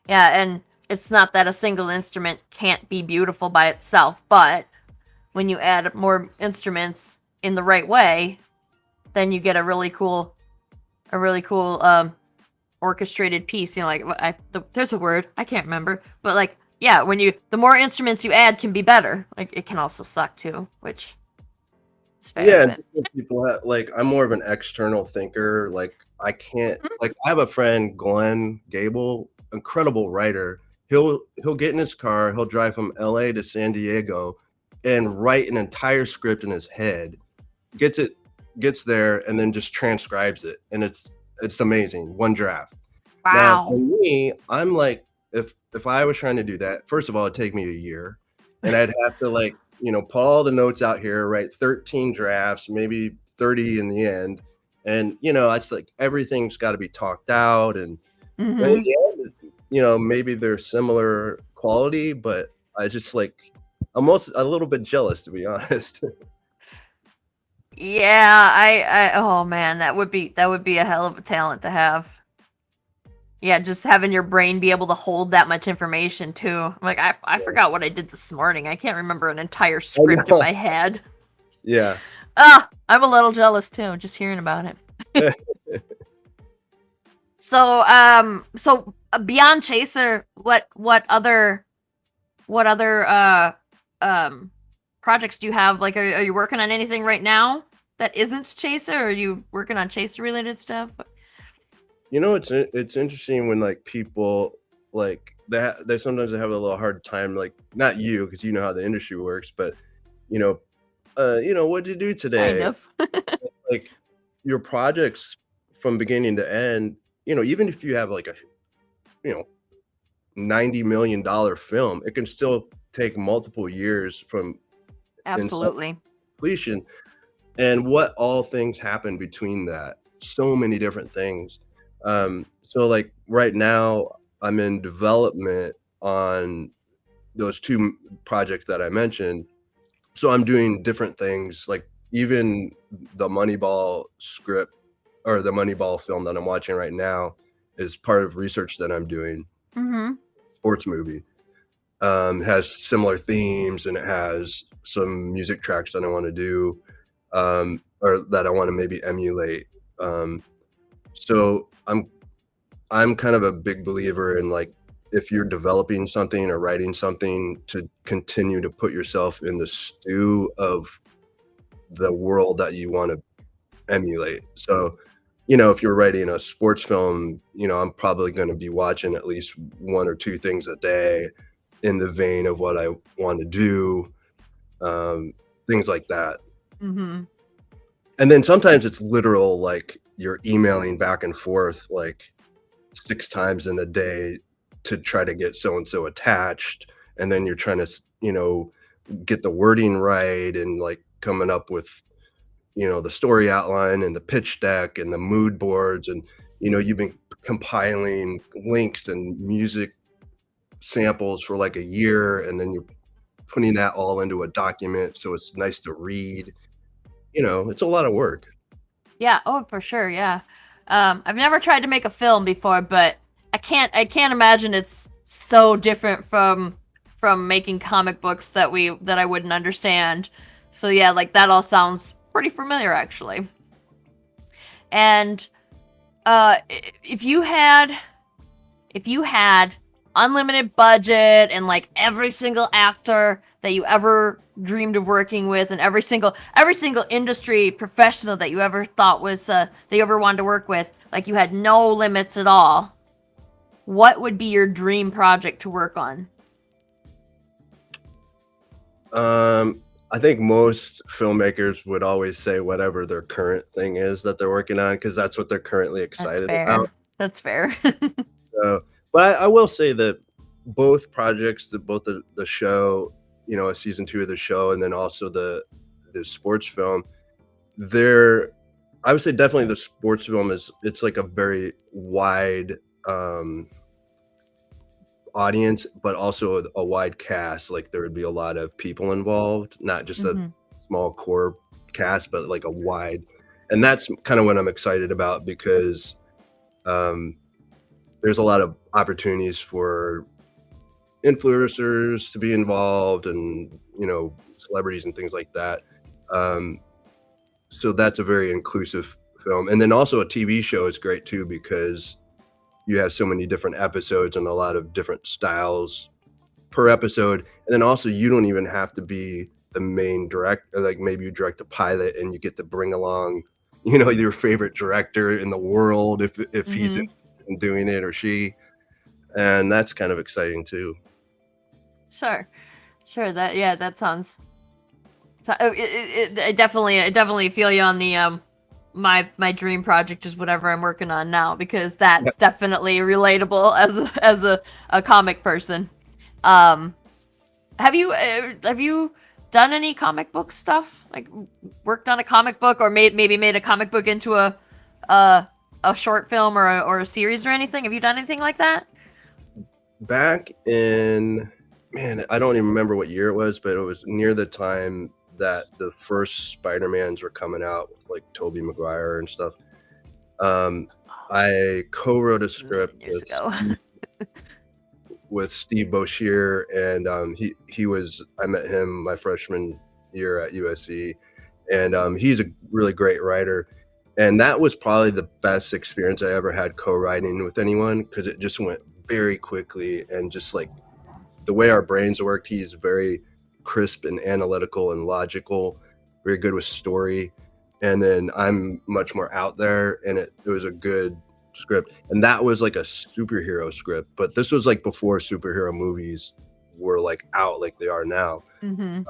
Speaker 1: Yeah, and it's not that a single instrument can't be beautiful by itself, but when you add more instruments in the right way, then you get a really cool orchestrated piece. There's a word I can't remember, but yeah, the more instruments you add can be better. Like, it can also suck too, which is fair.
Speaker 2: Yeah,
Speaker 1: But
Speaker 2: different people I'm more of an external thinker. Like I can't like I have a friend, Glenn Gable, incredible writer. He'll get in his car, he'll drive from LA to San Diego and write an entire script in his head, gets there and then just transcribes it. And it's amazing. One draft. Now for
Speaker 1: wow.
Speaker 2: me, I'm like, if I was trying to do that, first of all, it'd take me a year, and I'd have to pull all the notes out here, write 13 drafts, maybe 30 in the end, and it's like everything's got to be talked out, and in
Speaker 1: Hmm.
Speaker 2: the end, maybe they're similar quality, but I just I'm almost a little bit jealous, to be honest.
Speaker 1: Yeah, oh man, that would be a hell of a talent to have. Yeah, just having your brain be able to hold that much information too. I forgot what I did this morning. I can't remember an entire
Speaker 2: I
Speaker 1: script in
Speaker 2: know.
Speaker 1: my head.
Speaker 2: Yeah.
Speaker 1: I'm a little jealous too, just hearing about it. So beyond Chaser, what other projects do you have? Are you working on anything right now that isn't Chaser? Or are you working on Chaser related stuff?
Speaker 2: It's interesting when people they sometimes have a little hard time, not you, because you know how the industry works, but you know what did you do
Speaker 1: Kind
Speaker 2: today?
Speaker 1: of.
Speaker 2: Like your projects from beginning to end, even if you have a you know $90 million film, it can still take multiple years from inception
Speaker 1: Absolutely.
Speaker 2: to completion. And what all things happen between that, so many different things. So right now I'm in development on those two projects that I mentioned. So I'm doing different things, like even the Moneyball script or the Moneyball film that I'm watching right now is part of research that I'm doing.
Speaker 1: Mm-hmm.
Speaker 2: Sports movie. It has similar themes, and it has some music tracks that I want to do, or that I want to maybe emulate. So I'm kind of a big believer in if you're developing something or writing something, to continue to put yourself in the stew of the world that you want to emulate. So, if you're writing a sports film, I'm probably going to be watching at least one or two things a day in the vein of what I want to do, things like that.
Speaker 1: Mm-hmm.
Speaker 2: And then sometimes it's literal, like you're emailing back and forth like 6 times in a day to try to get so and so attached, and then you're trying to, get the wording right and like coming up with, the story outline and the pitch deck and the mood boards, and you've been compiling links and music samples for like a year, and then you're putting that all into a document so it's nice to read. It's a lot of work.
Speaker 1: Yeah. Oh, for sure. Yeah. I've never tried to make a film before, but I can't imagine it's so different from making comic books that I wouldn't understand. So yeah, like that all sounds pretty familiar actually. And if you had unlimited budget and like every single actor that you ever dreamed of working with, and every single industry professional that you ever thought was that you ever wanted to work with, like you had no limits at all, what would be your dream project to work on?
Speaker 2: I think most filmmakers would always say whatever their current thing is that they're working on, because that's what they're currently excited about.
Speaker 1: That's fair.
Speaker 2: So, but I will say that both projects, both the show, a season 2 of the show, and then also the sports film, I would say definitely the sports film it's like a very wide audience, but also a wide cast. Like there would be a lot of people involved, not just a small core cast, but like a wide. And that's kind of what I'm excited about, because there's a lot of opportunities for influencers to be involved, and celebrities and things like that. So that's a very inclusive film. And then also a TV show is great too, because you have so many different episodes and a lot of different styles per episode. And then also you don't even have to be the main director. Like maybe you direct a pilot and you get to bring along, your favorite director in the world if he's in doing it, or she. And that's kind of exciting too.
Speaker 1: Sure. That sounds. I definitely feel you on the my dream project is whatever I'm working on now, because that's definitely relatable as a comic person. Have you done any comic book stuff? Like worked on a comic book, or maybe made a comic book into a short film or a series or anything? Have you done anything like that?
Speaker 2: Back in, man, I don't even remember what year it was, but it was near the time that the first Spider-Mans were coming out with like Tobey Maguire and stuff. I co-wrote a script with Steve Boshier, and I met him my freshman year at USC, and he's a really great writer. And that was probably the best experience I ever had co-writing with anyone, because it just went very quickly, and just like the way our brains worked, he's very crisp and analytical and logical, very good with story, and then I'm much more out there, and it was a good script. And that was like a superhero script, but this was like before superhero movies were like out like they are now. And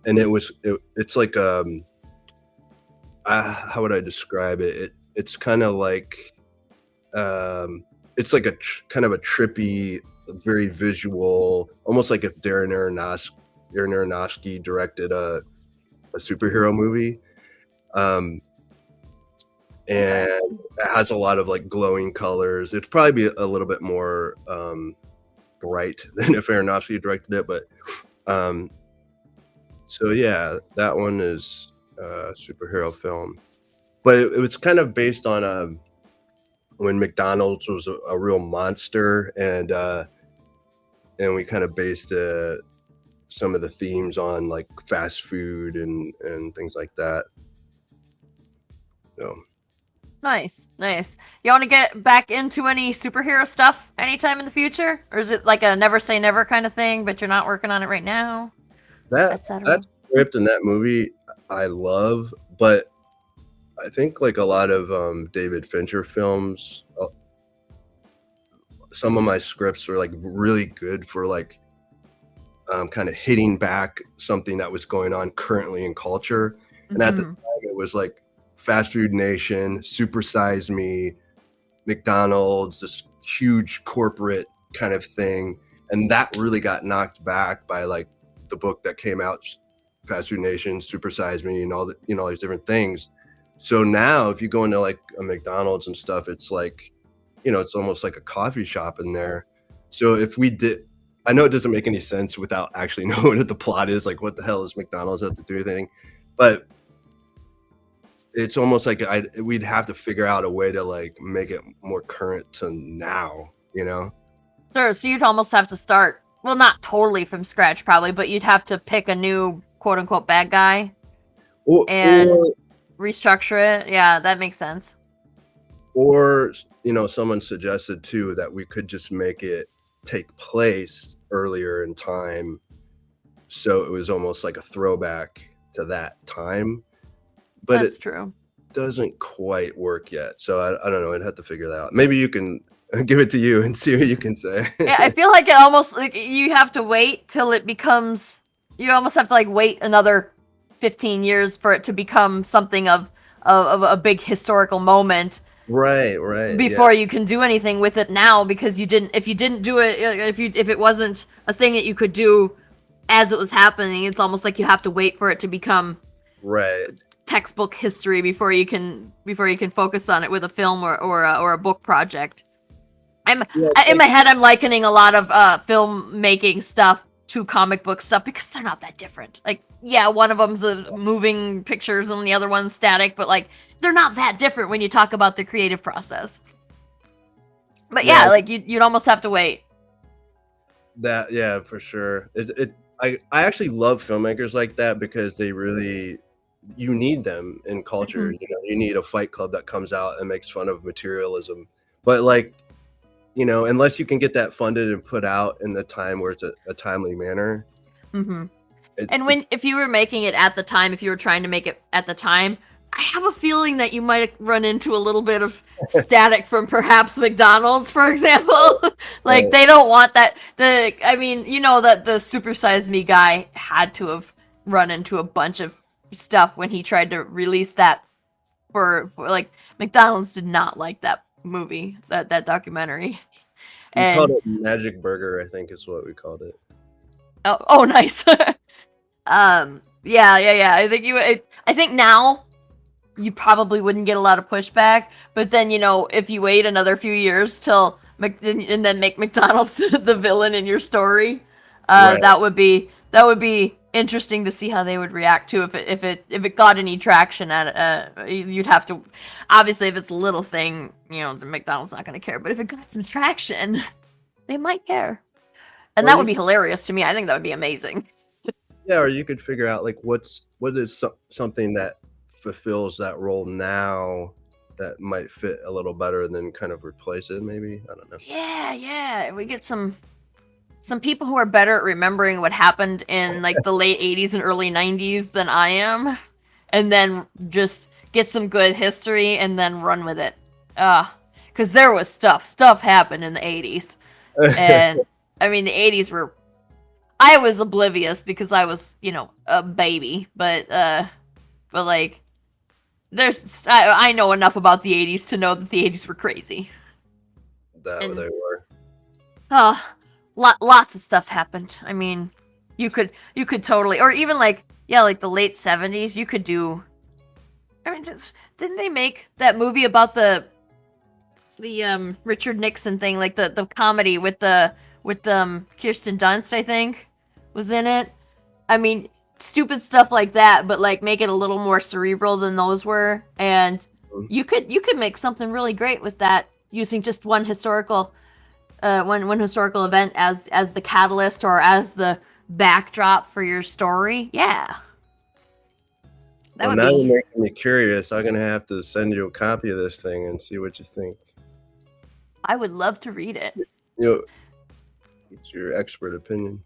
Speaker 2: it's like how would I describe it? It's kind of like it's like a kind of a trippy, very visual, almost like if Darren Aronofsky directed a superhero movie. And it has a lot of like glowing colors. It'd probably be a little bit more bright than if Aronofsky directed it, but so yeah, that one is a superhero film. But it was kind of based on when McDonald's was a real monster, and we kind of based some of the themes on like fast food and things like that. So
Speaker 1: Nice. You want to get back into any superhero stuff anytime in the future, or is it like a never say never kind of thing, but you're not working on it right now?
Speaker 2: That script and that movie I love, but I think like a lot of David Fincher films, some of my scripts are like really good for like kind of hitting back something that was going on currently in culture. And at the
Speaker 1: Hmm.
Speaker 2: time, it was like Fast Food Nation, Super Size Me, McDonald's, this huge corporate kind of thing. And that really got knocked back by like the book that came out, Fast Food Nation, Super Size Me, and all the, all these different things. So now if you go into like a McDonald's and stuff, it's like, it's almost like a coffee shop in there. So if we did, I know it doesn't make any sense without actually knowing what the plot is. Like, what the hell does McDonald's have to do with anything? But it's almost like we'd have to figure out a way to like make it more current to now,
Speaker 1: Sure. So you'd almost have to start, well, not totally from scratch, probably, but you'd have to pick a new quote unquote bad guy and
Speaker 2: or
Speaker 1: restructure it. Yeah, that makes sense.
Speaker 2: or someone suggested too that we could just make it take place earlier in time, so it was almost like a throwback to that time, but
Speaker 1: That's
Speaker 2: it
Speaker 1: true.
Speaker 2: doesn't quite work yet. So I don't know. I'd have to figure that out. Maybe you can give it to you and see what you can say.
Speaker 1: Yeah, I feel like it almost like you have to wait till it becomes. You almost have to like wait another 15 years for it to become something of a big historical moment
Speaker 2: Right,
Speaker 1: before you can do anything with it now, because if you didn't do it, if it wasn't a thing that you could do as it was happening, it's almost like you have to wait for it to become
Speaker 2: right.
Speaker 1: textbook history before you can focus on it with a film or a book project. In my head, I'm likening a lot of filmmaking stuff to comic book stuff because they're not that different. Like, yeah, one of them's moving pictures and the other one's static, but like they're not that different when you talk about the creative process. But yeah, like you'd almost have to wait.
Speaker 2: Yeah, for sure. I actually love filmmakers like that because they really, you need them in culture.
Speaker 1: Mm-hmm.
Speaker 2: You need a Fight Club that comes out and makes fun of materialism, but like, unless you can get that funded and put out in the time where it's a timely manner.
Speaker 1: Mm-hmm. And if you were making it at the time, if you were trying to make it at the time, I have a feeling that you might run into a little bit of static from perhaps McDonald's, for example. Like, they don't want that. That the Super Size Me guy had to have run into a bunch of stuff when he tried to release that for like, McDonald's did not like that movie, that documentary.
Speaker 2: We called
Speaker 1: And
Speaker 2: it Magic Burger, I think is what we called it.
Speaker 1: oh nice. Yeah. I think now you probably wouldn't get a lot of pushback, but then if you wait another few years till and then make McDonald's the villain in your story,
Speaker 2: Right.
Speaker 1: that would be interesting to see how they would react to if it got any traction at you'd have to, obviously, if it's a little thing, the McDonald's not going to care, but if it got some traction, they might care. And that would be hilarious to me. I think that would be amazing.
Speaker 2: Yeah, or you could figure out like what is something that fulfills that role now that might fit a little better, and then kind of replace it. Maybe, I don't know.
Speaker 1: Yeah. We get some people who are better at remembering what happened in like the late 80s and early 90s than I am, and then just get some good history and then run with it. Because there was stuff happened in the 80s, and I mean the 80s were. I was oblivious because I was, a baby, but like, I know enough about the 80s to know that the 80s were crazy.
Speaker 2: They were.
Speaker 1: Lots of stuff happened. I mean, you could totally, or even like the late 70s, you could do. I mean, didn't they make that movie about the Richard Nixon thing, like the comedy with Kirsten Dunst, I think, was in it? I mean, stupid stuff like that, but like make it a little more cerebral than those were, and you could make something really great with that using just one historical event as the catalyst or as the backdrop for your story. Yeah.
Speaker 2: Well, now you're making me curious. I'm gonna have to send you a copy of this thing and see what you think.
Speaker 1: I would love to read it.
Speaker 2: It's your expert opinion.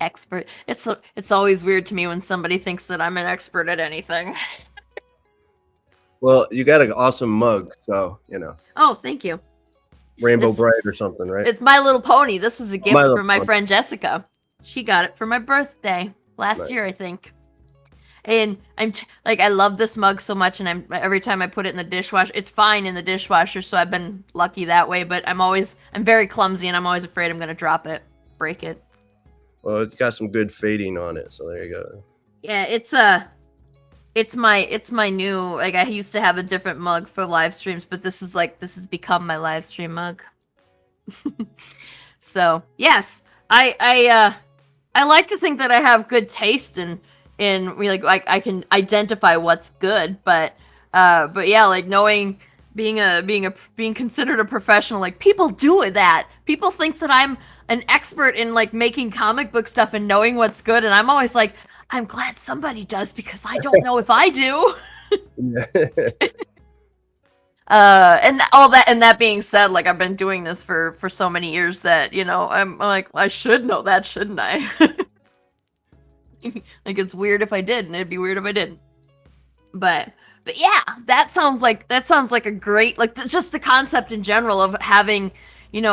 Speaker 1: Expert. It's always weird to me when somebody thinks that I'm an expert at anything.
Speaker 2: Well, you got an awesome mug, so
Speaker 1: Oh, thank you.
Speaker 2: Rainbow
Speaker 1: This
Speaker 2: Bright or something, right?
Speaker 1: It's My Little Pony. This was a
Speaker 2: Oh, My
Speaker 1: gift
Speaker 2: Little
Speaker 1: from my
Speaker 2: Pony.
Speaker 1: friend Jessica. She got it for my birthday last
Speaker 2: Nice.
Speaker 1: year, I think. And I love this mug so much, and every time I put it in the dishwasher, it's fine in the dishwasher, so I've been lucky that way. But I'm very clumsy, and I'm always afraid I'm gonna drop it, break it.
Speaker 2: Well, it got some good fading on it, so there you go.
Speaker 1: Yeah, it's my new, like, I used to have a different mug for live streams, but this has become my live stream mug. So yes, I like to think that I have good taste in really, like, I can identify what's good, but yeah, like, knowing being considered a professional, like, people do that. People think that I'm an expert in, like, making comic book stuff and knowing what's good, and I'm always like, I'm glad somebody does, because I don't know if I do. And that being said, like, I've been doing this for so many years that, I'm like, I should know that, shouldn't I? Like, it's weird if I did, and it'd be weird if I didn't. But yeah, that sounds like a great, like, just the concept in general of having,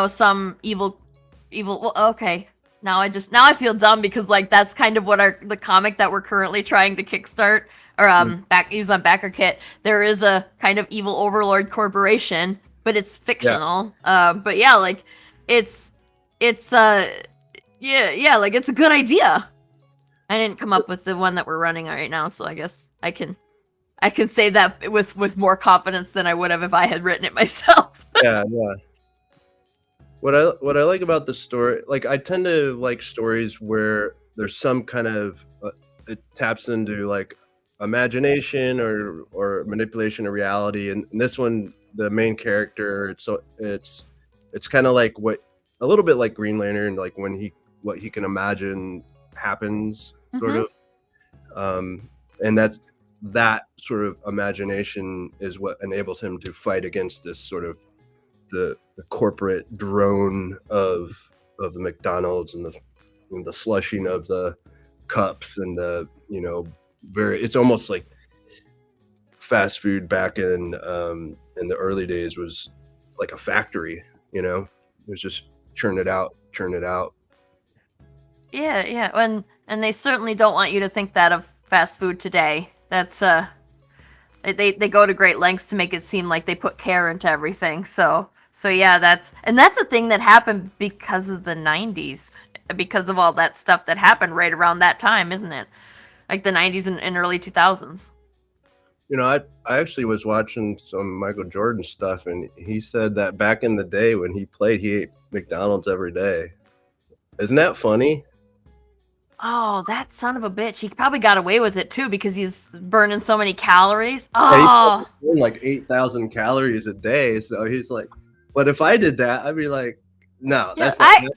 Speaker 1: some evil. Well, okay. Now I feel dumb, because, like, that's kind of what the comic that we're currently trying to kickstart or use on BackerKit. There is a kind of evil overlord corporation, but it's fictional. But yeah, like, it's yeah, like, it's a good idea. I didn't come up with the one that we're running right now, so I guess I can say that with more confidence than I would have if I had written it myself.
Speaker 2: Yeah. What I like about the story, like, I tend to like stories where there's some kind of it taps into, like, imagination or manipulation of reality, and this one, the main character, it's kind of like a little bit like Green Lantern, like what he can imagine happens, sort of, and that sort of imagination is what enables him to fight against this sort of the corporate drone of the McDonald's and the slushing of the cups and the it's almost like fast food back in the early days was like a factory. It was just churn it out.
Speaker 1: Yeah, and they certainly don't want you to think that of fast food today. That's they go to great lengths to make it seem like they put care into everything. So yeah, that's a thing that happened because of the 90s, because of all that stuff that happened right around that time, isn't it? Like the 90s and early 2000s.
Speaker 2: I actually was watching some Michael Jordan stuff, and he said that back in the day when he played, he ate McDonald's every day. Isn't that funny?
Speaker 1: Oh, that son of a bitch. He probably got away with it too, because he's burning so many calories.
Speaker 2: Yeah,
Speaker 1: Oh,
Speaker 2: he burned like 8,000 calories a day. So he's like, but if I did that, I'd be like, no,
Speaker 1: yeah,
Speaker 2: that's not happening.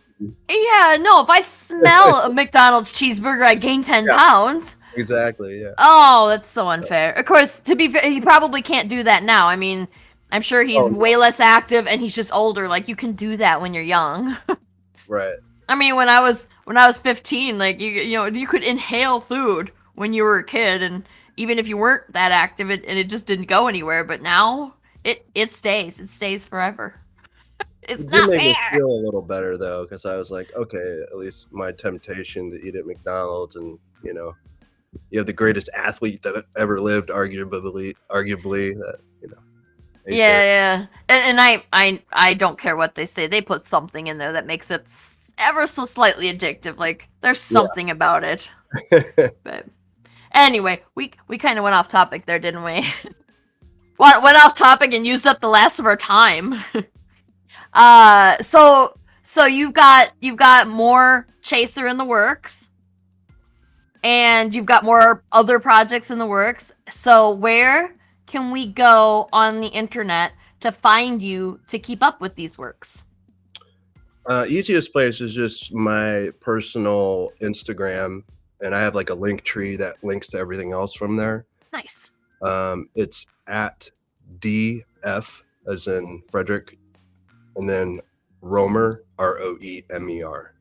Speaker 1: no, if I smell a McDonald's cheeseburger, I gain 10 pounds.
Speaker 2: Exactly, yeah.
Speaker 1: Oh, that's so unfair. Of course, to be fair, he probably can't do that now. I mean, I'm sure he's way less active, and he's just older. Like, you can do that when you're young.
Speaker 2: Right.
Speaker 1: I mean, when I was 15, like, you could inhale food when you were a kid, and even if you weren't that active, and it just didn't go anywhere. But now it stays forever. It's
Speaker 2: It did
Speaker 1: not
Speaker 2: make me
Speaker 1: fair.
Speaker 2: feel a little better though, because I was like, okay, at least my temptation to eat at McDonald's, and you have the greatest athlete that ever lived, arguably that ate there.
Speaker 1: Yeah. And I don't care what they say. They put something in there that makes it ever so slightly addictive. Like, there's something about it. But anyway, we kind of went off topic there, didn't we? Went off topic and used up the last of our time. So you've got more Chaser in the works, and you've got more other projects in the works. So where can we go on the internet to find you to keep up with these works?
Speaker 2: Easiest place is just my personal Instagram, and I have like a link tree that links to everything else from there.
Speaker 1: Nice.
Speaker 2: It's at DF as in Frederick, and then Roemer, Roemer.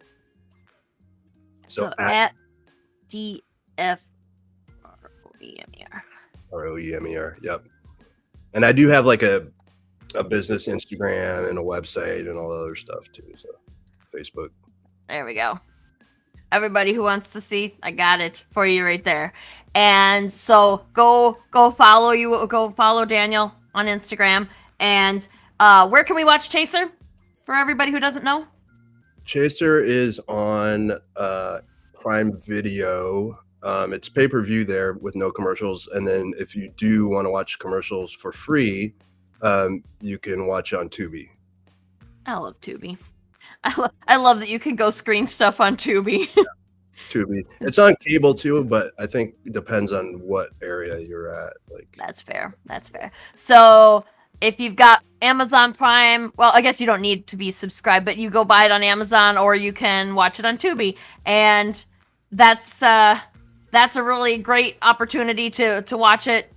Speaker 1: So at DF Roemer.
Speaker 2: Roemer. Yep. And I do have like a business Instagram and a website and all the other stuff too. So Facebook.
Speaker 1: There we go. Everybody who wants to see, I got it for you right there. And so go follow Daniel on Instagram. And where can we watch Chaser? For everybody who doesn't know.
Speaker 2: Chaser is on Prime Video. It's pay-per-view there with no commercials. And then if you do want to watch commercials for free, you can watch on Tubi.
Speaker 1: I love Tubi. I love that you can go screen stuff on Tubi.
Speaker 2: Yeah, Tubi. It's on cable too, but I think it depends on what area you're at. Like
Speaker 1: That's fair. So if you've got Amazon Prime, well, I guess you don't need to be subscribed, but you go buy it on Amazon or you can watch it on Tubi. And that's a really great opportunity to watch it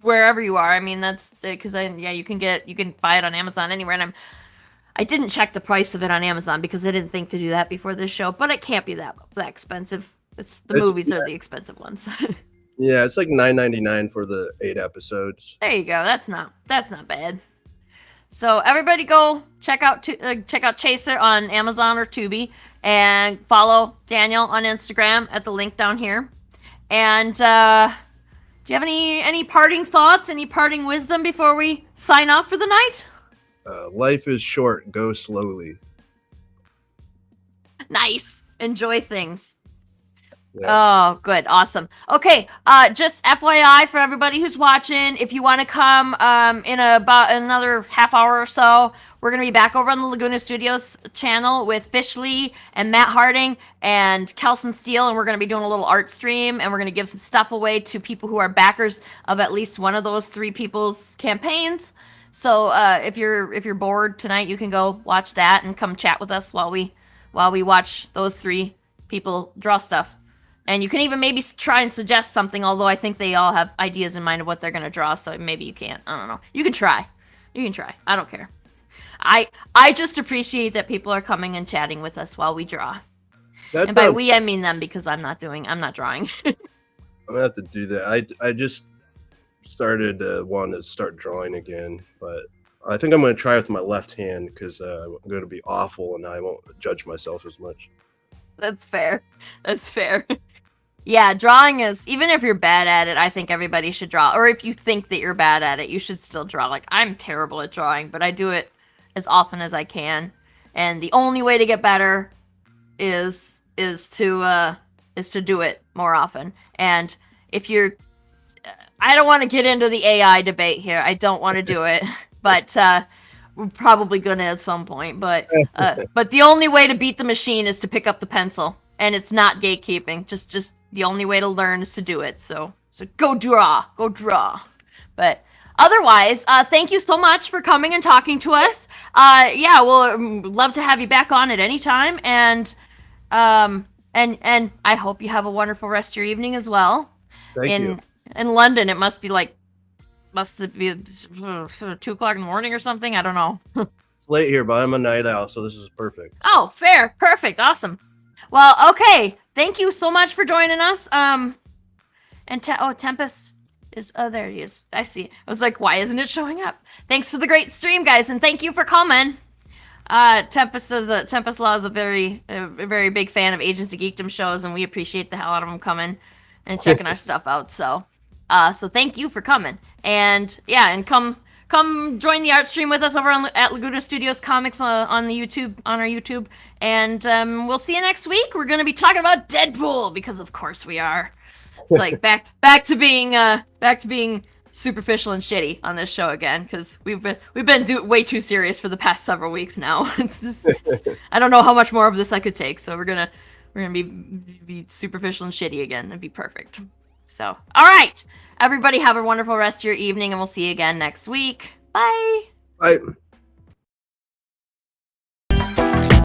Speaker 1: wherever you are. I mean, that's because you can buy it on Amazon anywhere. And I didn't check the price of it on Amazon because I didn't think to do that before this show, but it can't be that expensive. Movies are the expensive ones.
Speaker 2: Yeah, it's like $9.99 for the 8 episodes.
Speaker 1: There you go. That's not bad. So everybody go check out Chaser on Amazon or Tubi, and follow Daniel on Instagram at the link down here. And do you have any parting thoughts, any parting wisdom before we sign off for the night?
Speaker 2: Life is short. Go slowly.
Speaker 1: Nice. Enjoy things.
Speaker 2: Yeah.
Speaker 1: Oh, good. Awesome. Okay. Just FYI for everybody who's watching, if you want to come in about another half hour or so, we're going to be back over on the Laguna Studios channel with Fishley and Matt Harding and Kelson Steele, and we're going to be doing a little art stream, and we're going to give some stuff away to people who are backers of at least one of those 3 people's campaigns. So if you're bored tonight, you can go watch that and come chat with us while we watch those 3 people draw stuff. And you can even maybe try and suggest something, although I think they all have ideas in mind of what they're going to draw, so maybe you can't. I don't know. You can try. I don't care. I just appreciate that people are coming and chatting with us while we draw. And by we, I mean them, because I'm not drawing.
Speaker 2: I'm gonna have to do that. I just started wanting to start drawing again, but I think I'm going to try with my left hand because I'm going to be awful and I won't judge myself as much.
Speaker 1: That's fair. Yeah, drawing is, even if you're bad at it, I think everybody should draw. Or if you think that you're bad at it, you should still draw. Like, I'm terrible at drawing, but I do it as often as I can. And the only way to get better is to do it more often. And if you're, I don't want to get into the AI debate here. I don't want to do it, but we're probably gonna at some point. But the only way to beat the machine is to pick up the pencil, and it's not gatekeeping. Just the only way to learn is to do it. So go draw. But otherwise, thank you so much for coming and talking to us. Yeah, we'll love to have you back on at any time. And I hope you have a wonderful rest of your evening as well.
Speaker 2: Thank you.
Speaker 1: In London, it must be 2 o'clock in the morning or something. I don't know.
Speaker 2: It's late here, but I'm a night owl, so this is perfect.
Speaker 1: Oh, fair. Perfect. Awesome. Well, okay. Thank you so much for joining us. And Tempest is, oh, there he is. I see. I was like, why isn't it showing up? Thanks for the great stream, guys, and thank you for coming. Tempest Law is a very big fan of Agents of Geekdom shows, and we appreciate the hell out of them coming and checking our stuff out. So thank you for coming. And yeah, and come join the art stream with us over at Laguna Studios Comics on our YouTube. And we'll see you next week. We're gonna be talking about Deadpool because of course we are. It's like back to being superficial and shitty on this show again, because we've been way too serious for the past several weeks now. It's I don't know how much more of this I could take. So we're gonna be superficial and shitty again. That'd be perfect. So, all right, everybody, have a wonderful rest of your evening, and we'll see you again next week. Bye.
Speaker 2: Bye.